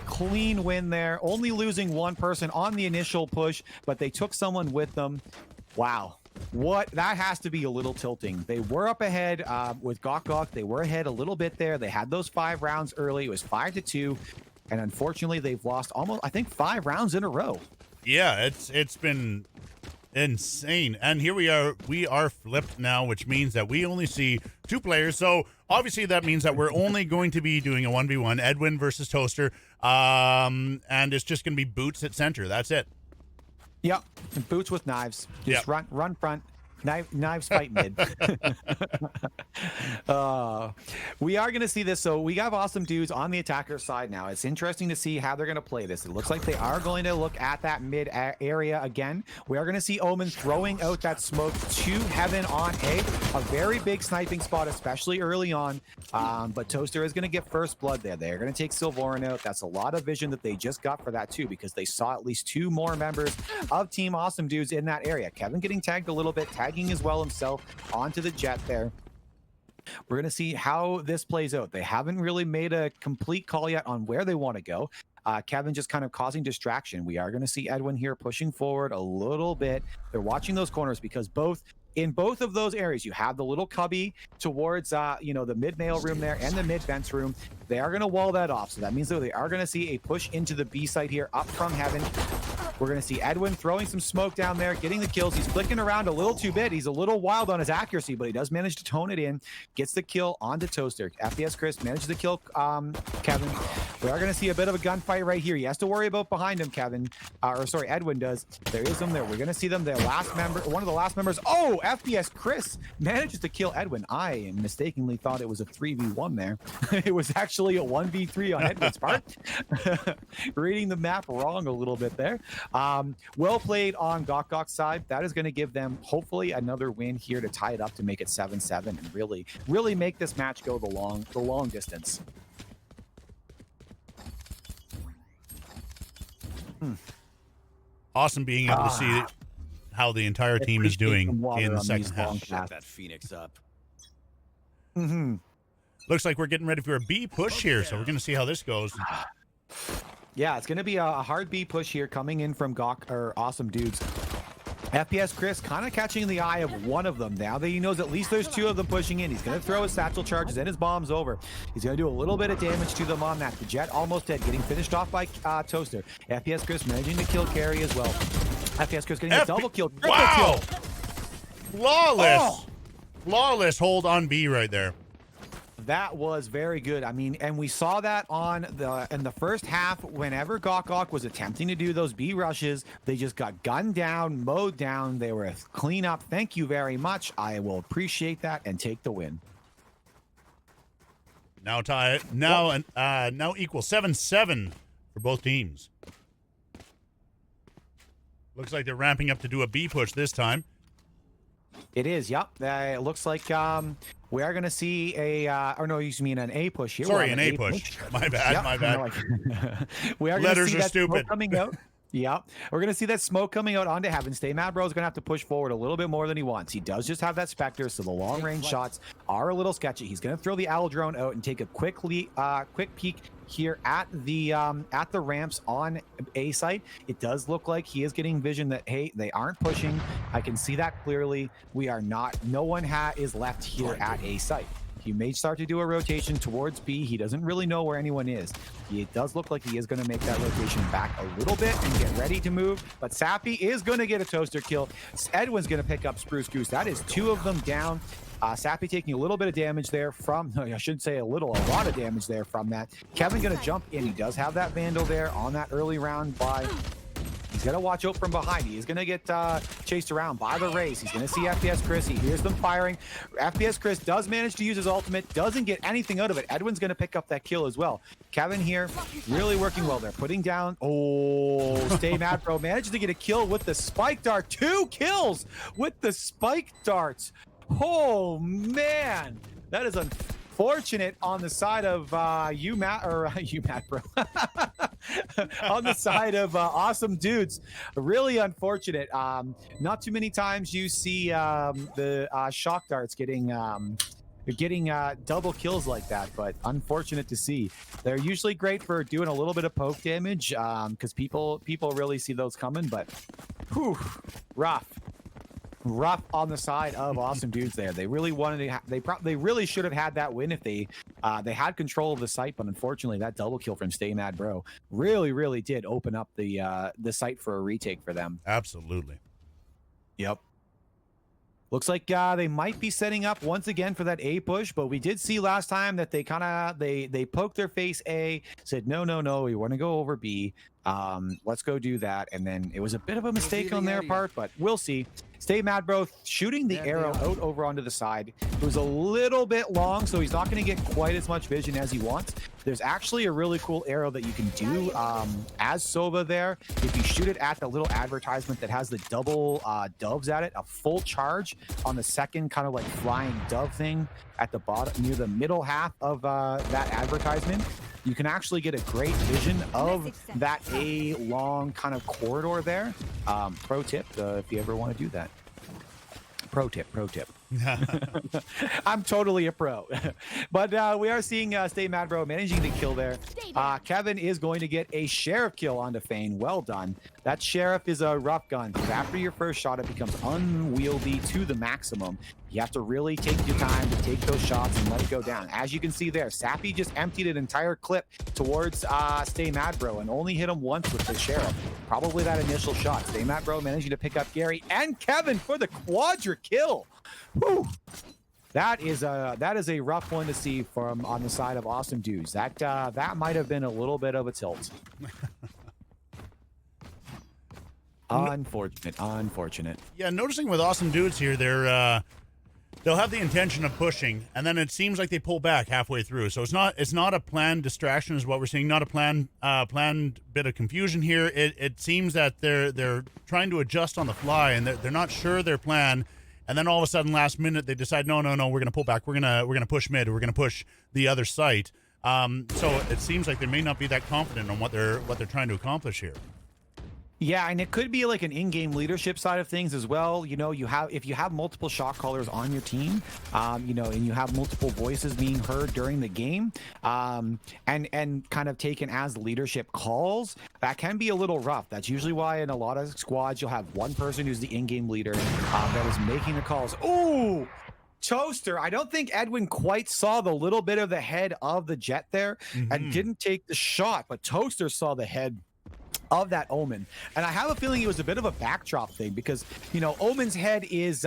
[SPEAKER 2] Clean win there. Only losing 1 person on the initial push, but they took someone with them. Wow. That has to be a little tilting. They were up ahead with Gok. They were ahead a little bit there. They had those 5 rounds early. It was 5-2. And unfortunately, they've lost almost, I think, 5 rounds in a row.
[SPEAKER 1] Yeah, it's been insane. And here we are flipped now, which means that we only see 2 players. So obviously that means that we're only going to be doing a 1v1, Edwin versus Toaster. And it's just going to be Boots at center. That's it.
[SPEAKER 2] Yep, and Boots with knives. Just run front. Knives fight mid. We are going to see this. So we have Awsmdoods on the attacker side now. It's interesting to see how they're going to play this. It looks like they are going to look at that mid area again. We are going to see Omen throwing out that smoke to heaven on a very big sniping spot, especially early on. But Toaster is going to get first blood there. They're going to take Silvorin out. That's a lot of vision that they just got for that too, because they saw at least 2 more members of Team Awsmdoods in that area. Kevin getting tagged a little bit, as well himself onto the jet there. We're going to see how this plays out. They haven't really made a complete call yet on where they want to go. Kevin just kind of causing distraction. We are going to see Edwin here pushing forward a little bit. They're watching those corners because in both of those areas, you have the little cubby towards, the mid mail room there and the mid vents room. They are going to wall that off. So that means that they are going to see a push into the B site here up from heaven. We're going to see Edwin throwing some smoke down there, getting the kills. He's flicking around a little too bit. He's a little wild on his accuracy, but he does manage to tone it in. Gets the kill onto Toaster. FPS Chris manages to kill Kevin. We are going to see a bit of a gunfight right here. He has to worry about behind him, Edwin does. There is them there. We're going to see them. One of the last members. Oh, FPS Chris manages to kill Edwin. I mistakenly thought it was a 3v1 there. It was actually a 1v3 on Edwin's part. Reading the map wrong a little bit there. Well played on Gok's side. That is going to give them hopefully another win here to tie it up to make it 7-7 and really make this match go the long distance.
[SPEAKER 1] Awesome being able to see how the entire team is doing in the second half.
[SPEAKER 5] Shut that Phoenix up.
[SPEAKER 1] Looks like we're getting ready for a B push here, so we're going to see how this goes.
[SPEAKER 2] Yeah, it's going to be a hard B push here coming in from Awsmdoods. FPS Chris kind of catching the eye of one of them. Now that he knows at least there's 2 of them pushing in, he's going to throw his satchel charges and his bombs over. He's going to do a little bit of damage to them on that. The jet almost dead, getting finished off by Toaster. FPS Chris managing to kill Carry as well. FPS Chris getting a double kill.
[SPEAKER 1] Wow!
[SPEAKER 2] Kill.
[SPEAKER 1] Flawless! Flawless hold on B right there.
[SPEAKER 2] That was very good. I mean, and we saw that in the first half. Whenever Gok was attempting to do those B rushes, they just got gunned down, mowed down. They were a cleanup. Thank you very much. I will appreciate that and take the win.
[SPEAKER 1] Now tie it. Now equal 7-7 for both teams. Looks like they're ramping up to do a B push this time.
[SPEAKER 2] It is, yep. It looks like we are going to see you mean an A push here.
[SPEAKER 1] Sorry, an A push. My bad,
[SPEAKER 2] yep.
[SPEAKER 1] my bad.
[SPEAKER 2] We are
[SPEAKER 1] Letters
[SPEAKER 2] see
[SPEAKER 1] are
[SPEAKER 2] that
[SPEAKER 1] stupid.
[SPEAKER 2] Coming out. Yeah, we're gonna see that smoke coming out onto heaven. Stay Mad Bro is gonna have to push forward a little bit more than he wants. He does just have that Spectre, so the long range shots are a little sketchy. He's gonna throw the Owl drone out and take a quick peek here at the ramps on A site. It does look like he is getting vision that, hey, they aren't pushing. I can see that clearly. We are not. No one is left here at A site. He may start to do a rotation towards B. He doesn't really know where anyone is. It does look like he is going to make that rotation back a little bit and get ready to move. But Sappy is going to get a toaster kill. Edwin's going to pick up Spruce Goose. That is 2 of them down. Sappy taking a little bit of damage there from, I should say a lot of damage there from that. Kevin going to jump in. He does have that Vandal there on that early round buy. He's going to watch out from behind. He is going to get chased around by the race. He's going to see FPS Chris. He hears them firing. FPS Chris does manage to use his ultimate. Doesn't get anything out of it. Edwin's going to pick up that kill as well. Kevin here really working well there. Putting down. Oh, Stay Mad Bro manages to get a kill with the spike dart. 2 kills with the spike darts. Oh, man. That is unfortunate on the side of Matt Bro. On the side of Awsmdoods. Really unfortunate. Not too many times you see the shock darts getting double kills like that, but unfortunate to see. They're usually great for doing a little bit of poke damage because people really see those coming, but whew, rough on the side of Awsmdoods there. They really wanted to they really should have had that win if they had control of the site, but unfortunately that double kill from Stay Mad Bro really did open up the site for a retake for them.
[SPEAKER 1] Absolutely.
[SPEAKER 2] Yep. Looks like they might be setting up once again for that A push, but we did see last time that they they poked their face A, said no, we want to go over B. Let's go do that, and then it was a bit of a mistake on their part, but we'll see. Stay Mad Bro shooting the arrow out over onto the side. It was a little bit long, so he's not going to get quite as much vision as he wants. There's actually a really cool arrow that you can do as Sova there. If you shoot it at the little advertisement that has the double doves at it, a full charge on the second kind of like flying dove thing at the bottom near the middle half of that advertisement, you can actually get a great vision of that A long kind of corridor there. Pro tip, if you ever want to do that. Pro tip. I'm totally a pro. But we are seeing Stay Mad Bro managing to kill there. Kevin is going to get a Sheriff kill onto Fane. Well done. That Sheriff is a rough gun, because after your first shot, it becomes unwieldy to the maximum. You have to really take your time to take those shots and let it go down. As you can see there, Sappy just emptied an entire clip towards Stay Mad Bro and only hit him once with the Sheriff. Probably that initial shot. Stay Mad Bro managing to pick up Gary and Kevin for the quadra kill. Whew. That is a rough one to see from on the side of Awsmdoods. That might have been a little bit of a tilt. Unfortunate.
[SPEAKER 1] Yeah, noticing with Awsmdoods here, they'll have the intention of pushing, and then it seems like they pull back halfway through. So it's not a planned distraction, is what we're seeing. Not a planned bit of confusion here. It seems that they're trying to adjust on the fly, and they're not sure their plan. And then all of a sudden, last minute, they decide, no, we're going to pull back. We're gonna push mid. We're going to push the other site. So it seems like they may not be that confident on what they're trying to accomplish here.
[SPEAKER 2] Yeah, and it could be like an in-game leadership side of things as well. You know, if you have multiple shot callers on your team, and you have multiple voices being heard during the game, and kind of taken as leadership calls, that can be a little rough. That's usually why in a lot of squads you'll have one person who's the in-game leader that is making the calls. Ooh! Toaster, I don't think Edwin quite saw the little bit of the head of the jet there and didn't take the shot, but Toaster saw the head of that Omen, and I have a feeling it was a bit of a backdrop thing, because Omen's head is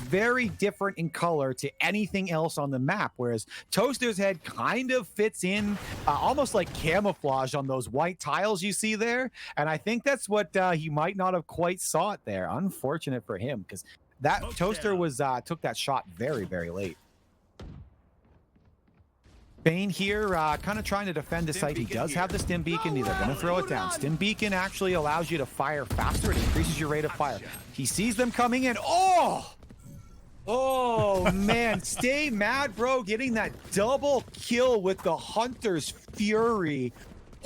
[SPEAKER 2] very different in color to anything else on the map, whereas Toaster's head kind of fits in almost like camouflage on those white tiles you see there, and I think that's what he might not have quite saw it there. Unfortunate for him, because that Toaster was took that shot very late. Bane here kind of trying to defend the site. He does have the Stim Beacon. They're going to throw it down. Stim Beacon actually allows you to fire faster. It increases your rate of fire. He sees them coming in. Oh man, Stay Mad Bro getting that double kill with the Hunter's Fury.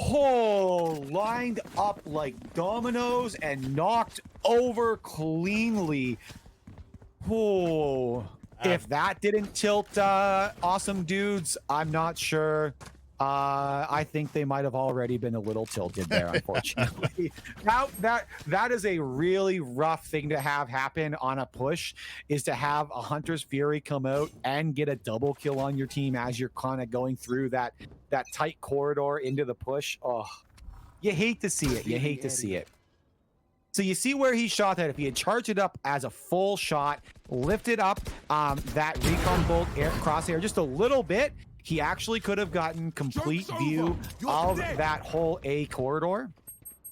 [SPEAKER 2] Oh, lined up like dominoes and knocked over cleanly. Oh, if that didn't tilt Awesome Dudes, I'm not sure. I think they might have already been a little tilted there, unfortunately. That is a really rough thing to have happen on a push, is to have a Hunter's Fury come out and get a double kill on your team as you're kind of going through that tight corridor into the push. Oh, you hate to see it. You hate to see it. So you see where he shot that. If he had charged it up as a full shot, lifted up that recon bolt crosshair just a little bit, he actually could have gotten complete view of that whole A corridor.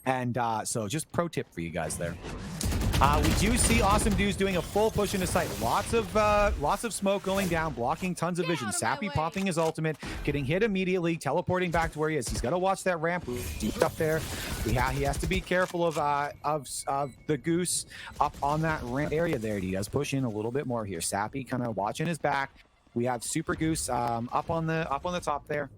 [SPEAKER 2] And so just pro tip for you guys there. We do see Awsmdoods doing a full push into sight. Lots of smoke going down, blocking tons of vision. Sappy popping his ultimate, getting hit immediately, teleporting back to where he is. He's got to watch that ramp deep up there. He has to be careful of the Goose up on that ramp area there. He does push in a little bit more here. Sappy kind of watching his back. We have Super Goose up on the top there.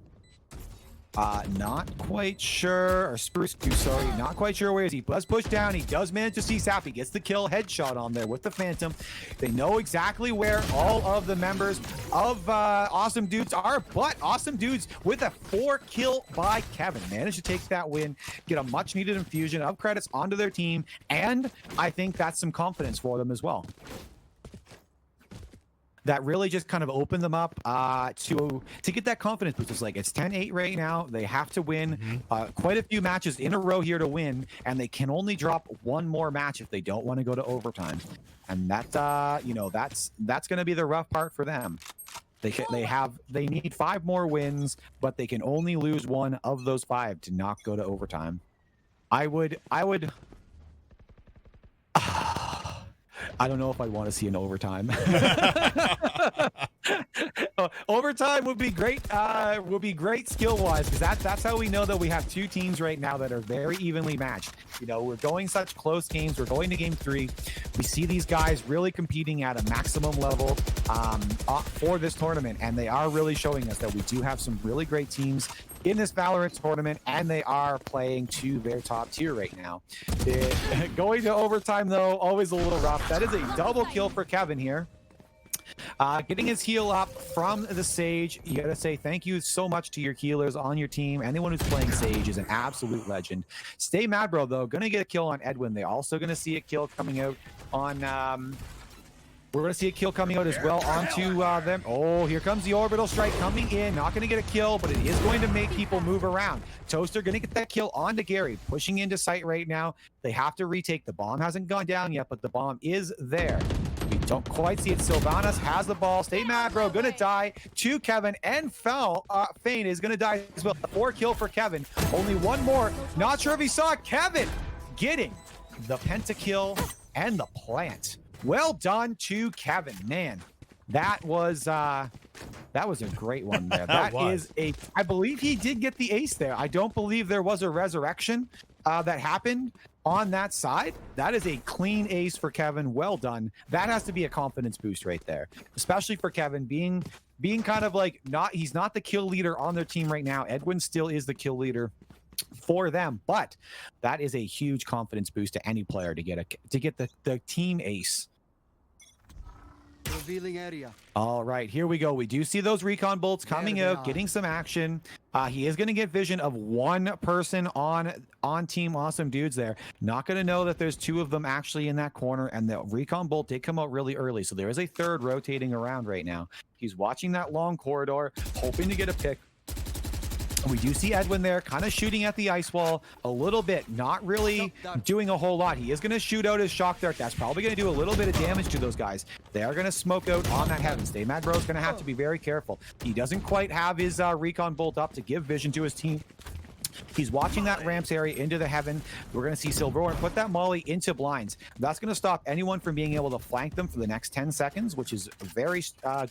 [SPEAKER 2] Not quite sure, or Spruce Goose, sorry, not quite sure where he does push down. He does manage to see Sappy, gets the kill, headshot on there with the Phantom. They know exactly where all of the members of Awsmdoods are, but Awsmdoods with a 4-kill by Kevin managed to take that win, get a much needed infusion of credits onto their team, and I think that's some confidence for them as well. That really just kind of opened them up to get that confidence boost. It's like it's 10-8 right now. They have to win quite a few matches in a row here to win, and they can only drop one more match if they don't want to go to overtime. And that's going to be the rough part for them. They need 5 more wins, but they can only lose one of those 5 to not go to overtime. I don't know if I want to see an overtime. Overtime would be great. Would be great skill-wise, because that's how we know that we have 2 teams right now that are very evenly matched. You know, we're going such close games. We're going to game 3. We see these guys really competing at a maximum level for this tournament, and they are really showing us that we do have some really great teams in this Valorant tournament, and they are playing to their top tier right now. Going to overtime, though, always a little rough. That is a double kill for Kevin here. Getting his heal up from the Sage. You gotta say thank you so much to your healers on your team. Anyone who's playing Sage is an absolute legend. Stay mad, bro, though. Gonna get a kill on Edwin. They're also gonna see a kill coming out on... We're going to see a kill coming out as well onto them. Oh, here comes the orbital strike coming in. Not going to get a kill, but it is going to make people move around. Toaster going to get that kill onto Gary. Pushing into sight right now. They have to retake. The bomb hasn't gone down yet, but the bomb is there. We don't quite see it. Sylvanas has the ball. Stay mad, bro. Going to die to Kevin. And Fane is going to die as well. 4 kill for Kevin. Only one more. Not sure if he saw Kevin getting the pentakill and the plant. Well done to Kevin. Man, that was a great one there. I believe he did get the ace there. I don't believe there was a resurrection that happened on that side. That is a clean ace for Kevin. Well done. That has to be a confidence boost right there, especially for Kevin being kind of like he's not the kill leader on their team right now. Edwin still is the kill leader for them, but that is a huge confidence boost to any player to get the team ace.
[SPEAKER 5] Revealing area.
[SPEAKER 2] All right, here we go. We do see those recon bolts coming out, getting some action. He is going to get vision of one person on Team Awsmdoods there. Not going to know that there's 2 of them actually in that corner, and the recon bolt did come out really early, so there is a 3rd rotating around right now. He's watching that long corridor, hoping to get a pick. We do see Edwin there kind of shooting at the ice wall a little bit, not really doing a whole lot. He is going to shoot out his shock dart. That's probably going to do a little bit of damage to those guys. They are going to smoke out on that heaven. Stay mad, bro. Is going to have to be very careful. He doesn't quite have his recon bolt up to give vision to his team. He's watching that ramps area into the heaven. We're going to see Silver put that molly into blinds. That's going to stop anyone from being able to flank them for the next 10 seconds, which is very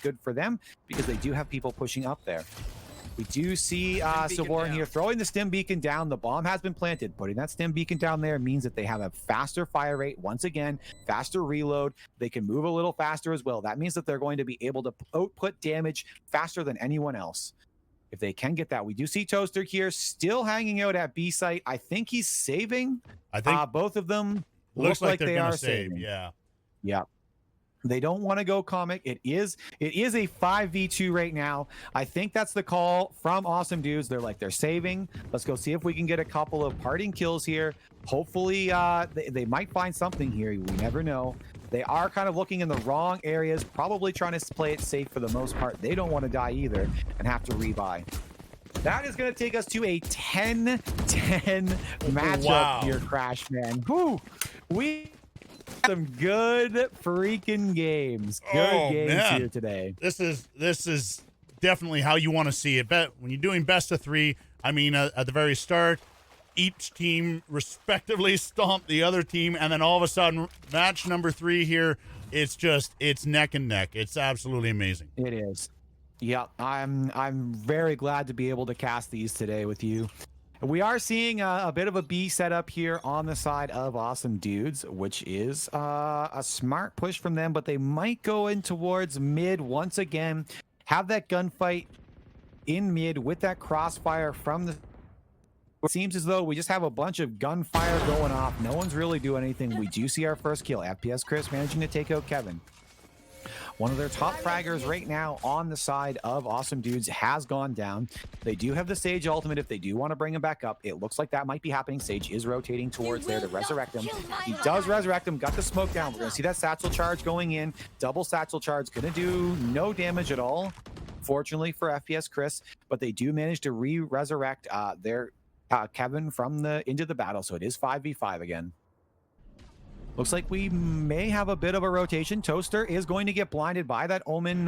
[SPEAKER 2] good for them because they do have people pushing up there. We do see Silvoran here throwing the stim beacon down. The bomb has been planted. Putting that stim beacon down there means that they have a faster fire rate. Once again, faster reload. They can move a little faster as well. That means that they're going to be able to output damage faster than anyone else. if they can get that. We do see Toaster here still hanging out at B site. I think he's saving.
[SPEAKER 1] I think
[SPEAKER 2] Both of them
[SPEAKER 1] looks like
[SPEAKER 2] they
[SPEAKER 1] they're
[SPEAKER 2] are
[SPEAKER 1] gonna save.
[SPEAKER 2] saving.
[SPEAKER 1] Yeah.
[SPEAKER 2] Yeah. They don't want to go comic. It is a 5v2 right now. I think that's the call from Awsmdoods. They're saving. Let's go see if we can get a couple of parting kills here. Hopefully they might find something here. We never know. They are kind of looking in the wrong areas, probably trying to play it safe for the most part. They don't want to die either and have to rebuy. That is going to take us to a 10-10 matchup here, Crash Man. Whew. We some good freaking games. Good games here today.
[SPEAKER 1] This is definitely how you want to see it. When you're doing best of 3, I mean, at the very start, each team respectively stomped the other team, and then all of a sudden, match number 3 here, it's neck and neck. It's absolutely amazing.
[SPEAKER 2] It is. Yeah, I'm very glad to be able to cast these today with you. We are seeing a bit of a B setup here on the side of Awsmdoods, which is a smart push from them, but they might go in towards mid once again, have that gunfight in mid with that crossfire from the... It seems as though we just have a bunch of gunfire going off. No one's really doing anything. We do see our first kill. FPS Chris managing to take out Kevin. One of their top fraggers right now on the side of Awsmdoods has gone down. They do have the Sage ultimate if they do want to bring him back up. It looks like that might be happening. Sage is rotating towards there to resurrect him. He does resurrect him, got the smoke down. We're going to see that satchel charge going in. Double satchel charge, going to do no damage at all, fortunately for FPS Chris, but they do manage to resurrect their Kevin from into the battle, so it is 5v5 again. Looks like we may have a bit of a rotation. Toaster is going to get blinded by that Omen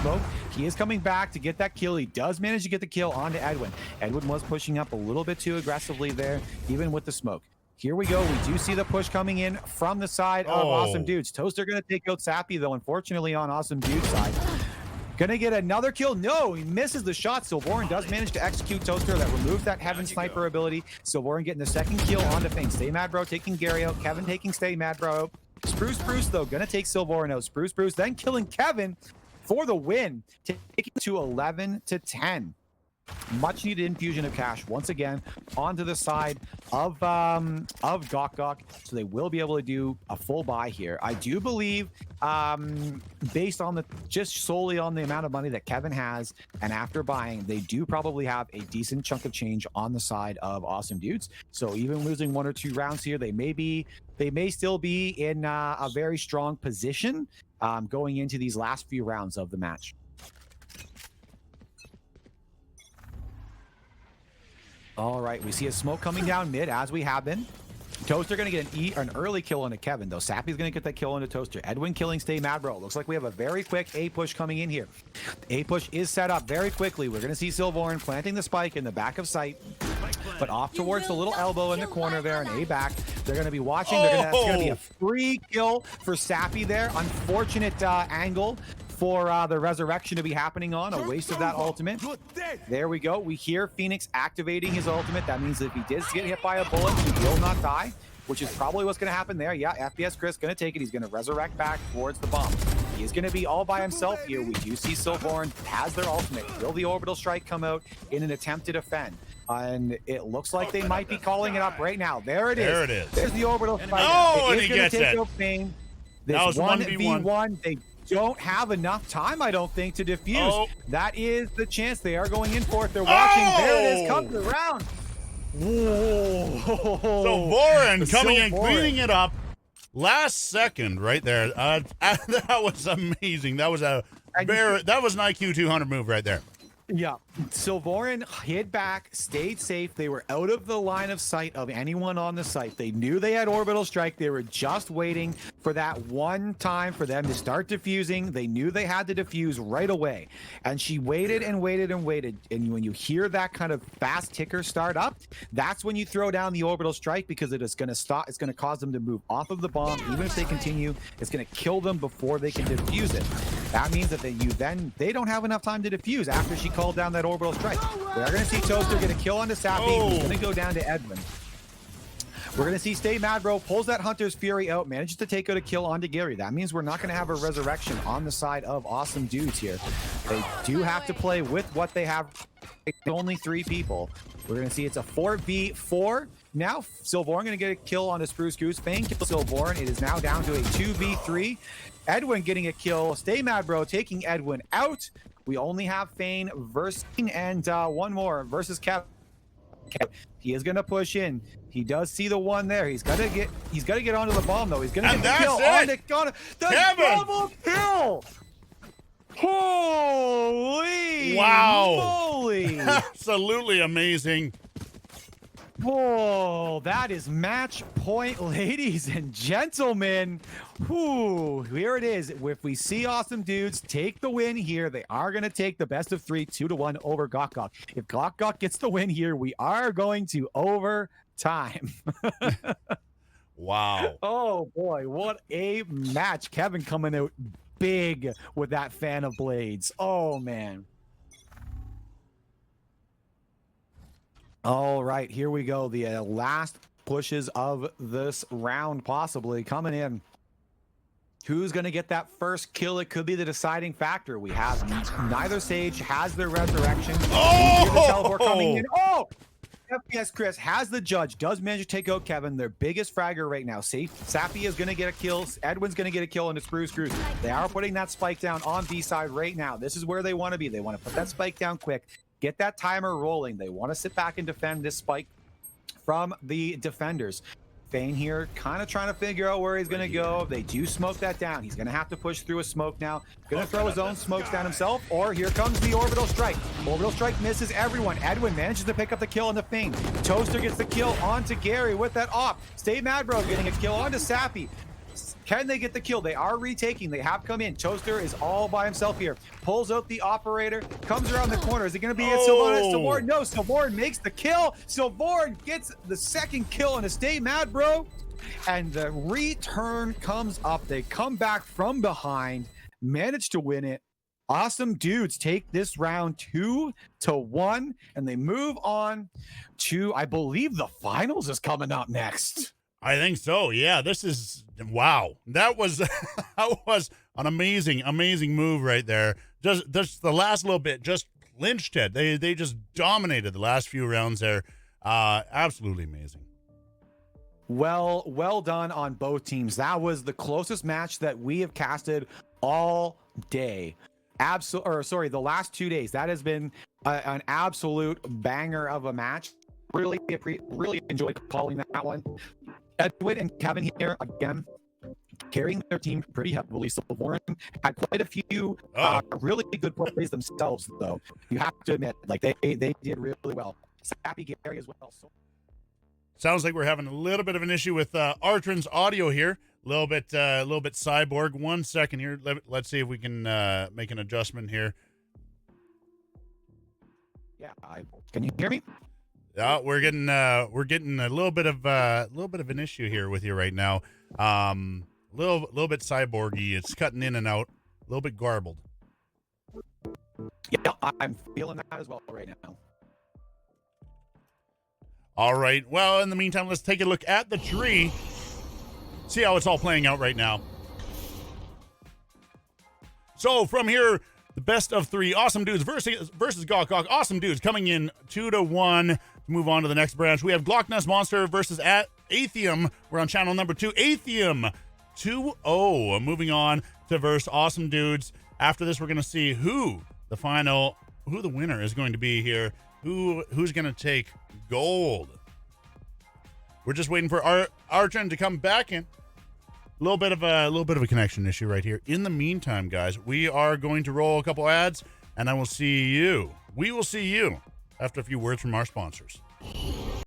[SPEAKER 2] smoke. He is coming back to get that kill. He does manage to get the kill onto Edwin. Edwin was pushing up a little bit too aggressively there, even with the smoke. Here we go. We do see the push coming in from the side of Awsmdoods. Toaster going to take out Sappy, though, unfortunately, on Awsmdoods' side. Gonna get another kill. No, he misses the shot. Silvorin does manage to execute Toaster. That removes that Heaven Sniper ability. Silvorin getting the second kill onto Fane. Stay Mad Bro taking Gary out. Kevin taking Stay Mad Bro out. Spruce, though, gonna take Silvorin out. Spruce, then killing Kevin for the win. Taking to 11-10. Much needed infusion of cash once again onto the side of Gok, so they will be able to do a full buy here. I do believe, based on just solely on the amount of money that Kevin has, and after buying, they do probably have a decent chunk of change on the side of Awsmdoods. So even losing 1 or 2 rounds here, they may still be in a very strong position going into these last few rounds of the match. All right, we see a smoke coming down mid, as we have been. Toaster going to get an early kill onto Kevin, though. Sappy's going to get that kill onto Toaster. Edwin killing Stay Mad Bro. Looks like we have a very quick A push coming in here. A push is set up very quickly. We're going to see Silvorin planting the spike in the back of sight, but off towards the little elbow in the corner there, and A back. They're going to be watching. That's going to be a free kill for Sappy there. Unfortunate angle for the resurrection to be happening on. A waste of that ultimate. There we go. We hear Phoenix activating his ultimate. That means if he does get hit by a bullet, he will not die, which is probably what's going to happen there. Yeah, FPS Chris going to take it. He's going to resurrect back towards the bomb. He is going to be all by himself here. We do see Silvorin has their ultimate. Will the orbital strike come out in an attempt to defend? And it looks like they might be calling it up right now. There it is.
[SPEAKER 1] There it is.
[SPEAKER 2] There's the orbital strike.
[SPEAKER 1] Oh, and he
[SPEAKER 2] gets
[SPEAKER 1] it.
[SPEAKER 2] That was 1v1. They don't have enough time, I don't think, to defuse. That is the chance they are going in for it. They're watching. There it is. Comes around. Whoa.
[SPEAKER 1] So Vorin coming in, cleaning it up. Last second right there. That was amazing. That was an IQ 200 move right there.
[SPEAKER 2] Yeah, Silvorin hid back, stayed safe. They were out of the line of sight of anyone on the site. They knew they had orbital strike. They were just waiting for that one time for them to start defusing. They knew they had to defuse right away. And she waited and waited and waited. And when you hear that kind of fast ticker start up, that's when you throw down the orbital strike, because it is going to stop. It's going to cause them to move off of the bomb. Even if they continue, it's going to kill them before they can defuse it. That means that they don't have enough time to defuse after she called down that orbital strike. We're going to see Toaster get a kill onto Sappy. He's going to go down to Edwin. We're going to see Stay Mad Bro pulls that Hunter's Fury out, manages to take out a kill onto Gary. That means we're not going to have a resurrection on the side of Awesome Dudes here. They do have to play with what they have. It's only 3 people. We're going to see it's a 4v4. Now, Silvorn going to get a kill on the Spruce Goose. Fane kills Silvorn. It is now down to a 2v3. Edwin getting a kill. Stay Mad Bro taking Edwin out. We only have Fane versus and one more versus Kevin. He is going to push in. He does see the one there. He's got to get onto the bomb though. He's going to get the kill on the double kill. Holy moly!
[SPEAKER 1] Absolutely amazing.
[SPEAKER 2] Whoa, that is match point, ladies and gentlemen. Whew, here it is. If we see Awesome Dudes take the win here, they are going to take the best of 3, 2-1 over Gok Gok. If Gok Gok gets the win here, we are going to overtime.
[SPEAKER 1] Wow.
[SPEAKER 2] Oh boy, what a match. Kevin coming out big with that fan of blades. Oh man. All right, here we go. The last pushes of this round possibly coming in. Who's going to get that first kill? It could be the deciding factor. We have neither Sage has their resurrection.
[SPEAKER 1] Oh!
[SPEAKER 2] The teleport coming in. Oh! FPS Chris has the judge, does manage to take out Kevin, their biggest fragger right now. Sappy is going to get a kill. Edwin's going to get a kill on the Spruce Cruise. They are putting that spike down on B side right now. This is where they want to be. They want to put that spike down quick, get that timer rolling. They want to sit back and defend this spike from the defenders. Fane here kind of trying to figure out where he's going to go. They do smoke that down. He's going to have to push through a smoke now. Going to throw his own smokes down himself, or here comes the Orbital Strike. Orbital Strike misses everyone. Edwin manages to pick up the kill on the Fane. Toaster gets the kill onto Gary with that op. Stay Mad Bro getting a kill onto Sappy. Can they get the kill? They are retaking. They have come in. Toaster is all by himself here. Pulls out the operator. Comes around the corner. Is it going to be a Silvorn? No, Silvorn makes the kill. Silvorn gets the second kill on a Stay Mad Bro. And the return comes up. They come back from behind. Manage to win it. Awesome Dudes take this round 2-1. And they move on to, I believe, the finals is coming up next.
[SPEAKER 1] I think so. Yeah, this is wow. That was that was an amazing move right there. Just the last little bit just clinched it. They just dominated the last few rounds there. Absolutely amazing.
[SPEAKER 2] Well done on both teams. That was the closest match that we have casted all day. The last 2 days. That has been an absolute banger of a match. Really enjoyed calling that one. Edwin and Kevin here again, carrying their team pretty heavily. Silvorn had quite a few really good plays themselves, though. You have to admit, like they did really well. Sappy Gary as well.
[SPEAKER 1] Sounds like we're having a little bit of an issue with Artrin's audio here. A little bit cyborg. 1 second here. Let's see if we can make an adjustment here.
[SPEAKER 2] Yeah, can you hear me?
[SPEAKER 1] Yeah, we're getting a little bit of an issue here with you right now. Little bit cyborgy. It's cutting in and out. A little bit garbled.
[SPEAKER 2] Yeah, I'm feeling that as well right now.
[SPEAKER 1] All right. Well, in the meantime, let's take a look at the tree. See how it's all playing out right now. So from here, the best of 3 Awesome Dudes versus Gok Gok. Awesome Dudes coming in 2-1. Move on to the next branch. We have Glock Nest Monster versus Atheum. We're on channel number 2. Atheum 2-0. Moving on to verse Awesome Dudes. After this, we're going to see who the winner is going to be here. Who's going to take gold. We're just waiting for Arjun to come back in. A little bit of a connection issue right here. In the meantime, guys, we are going to roll a couple ads, and we will see you after a few words from our sponsors.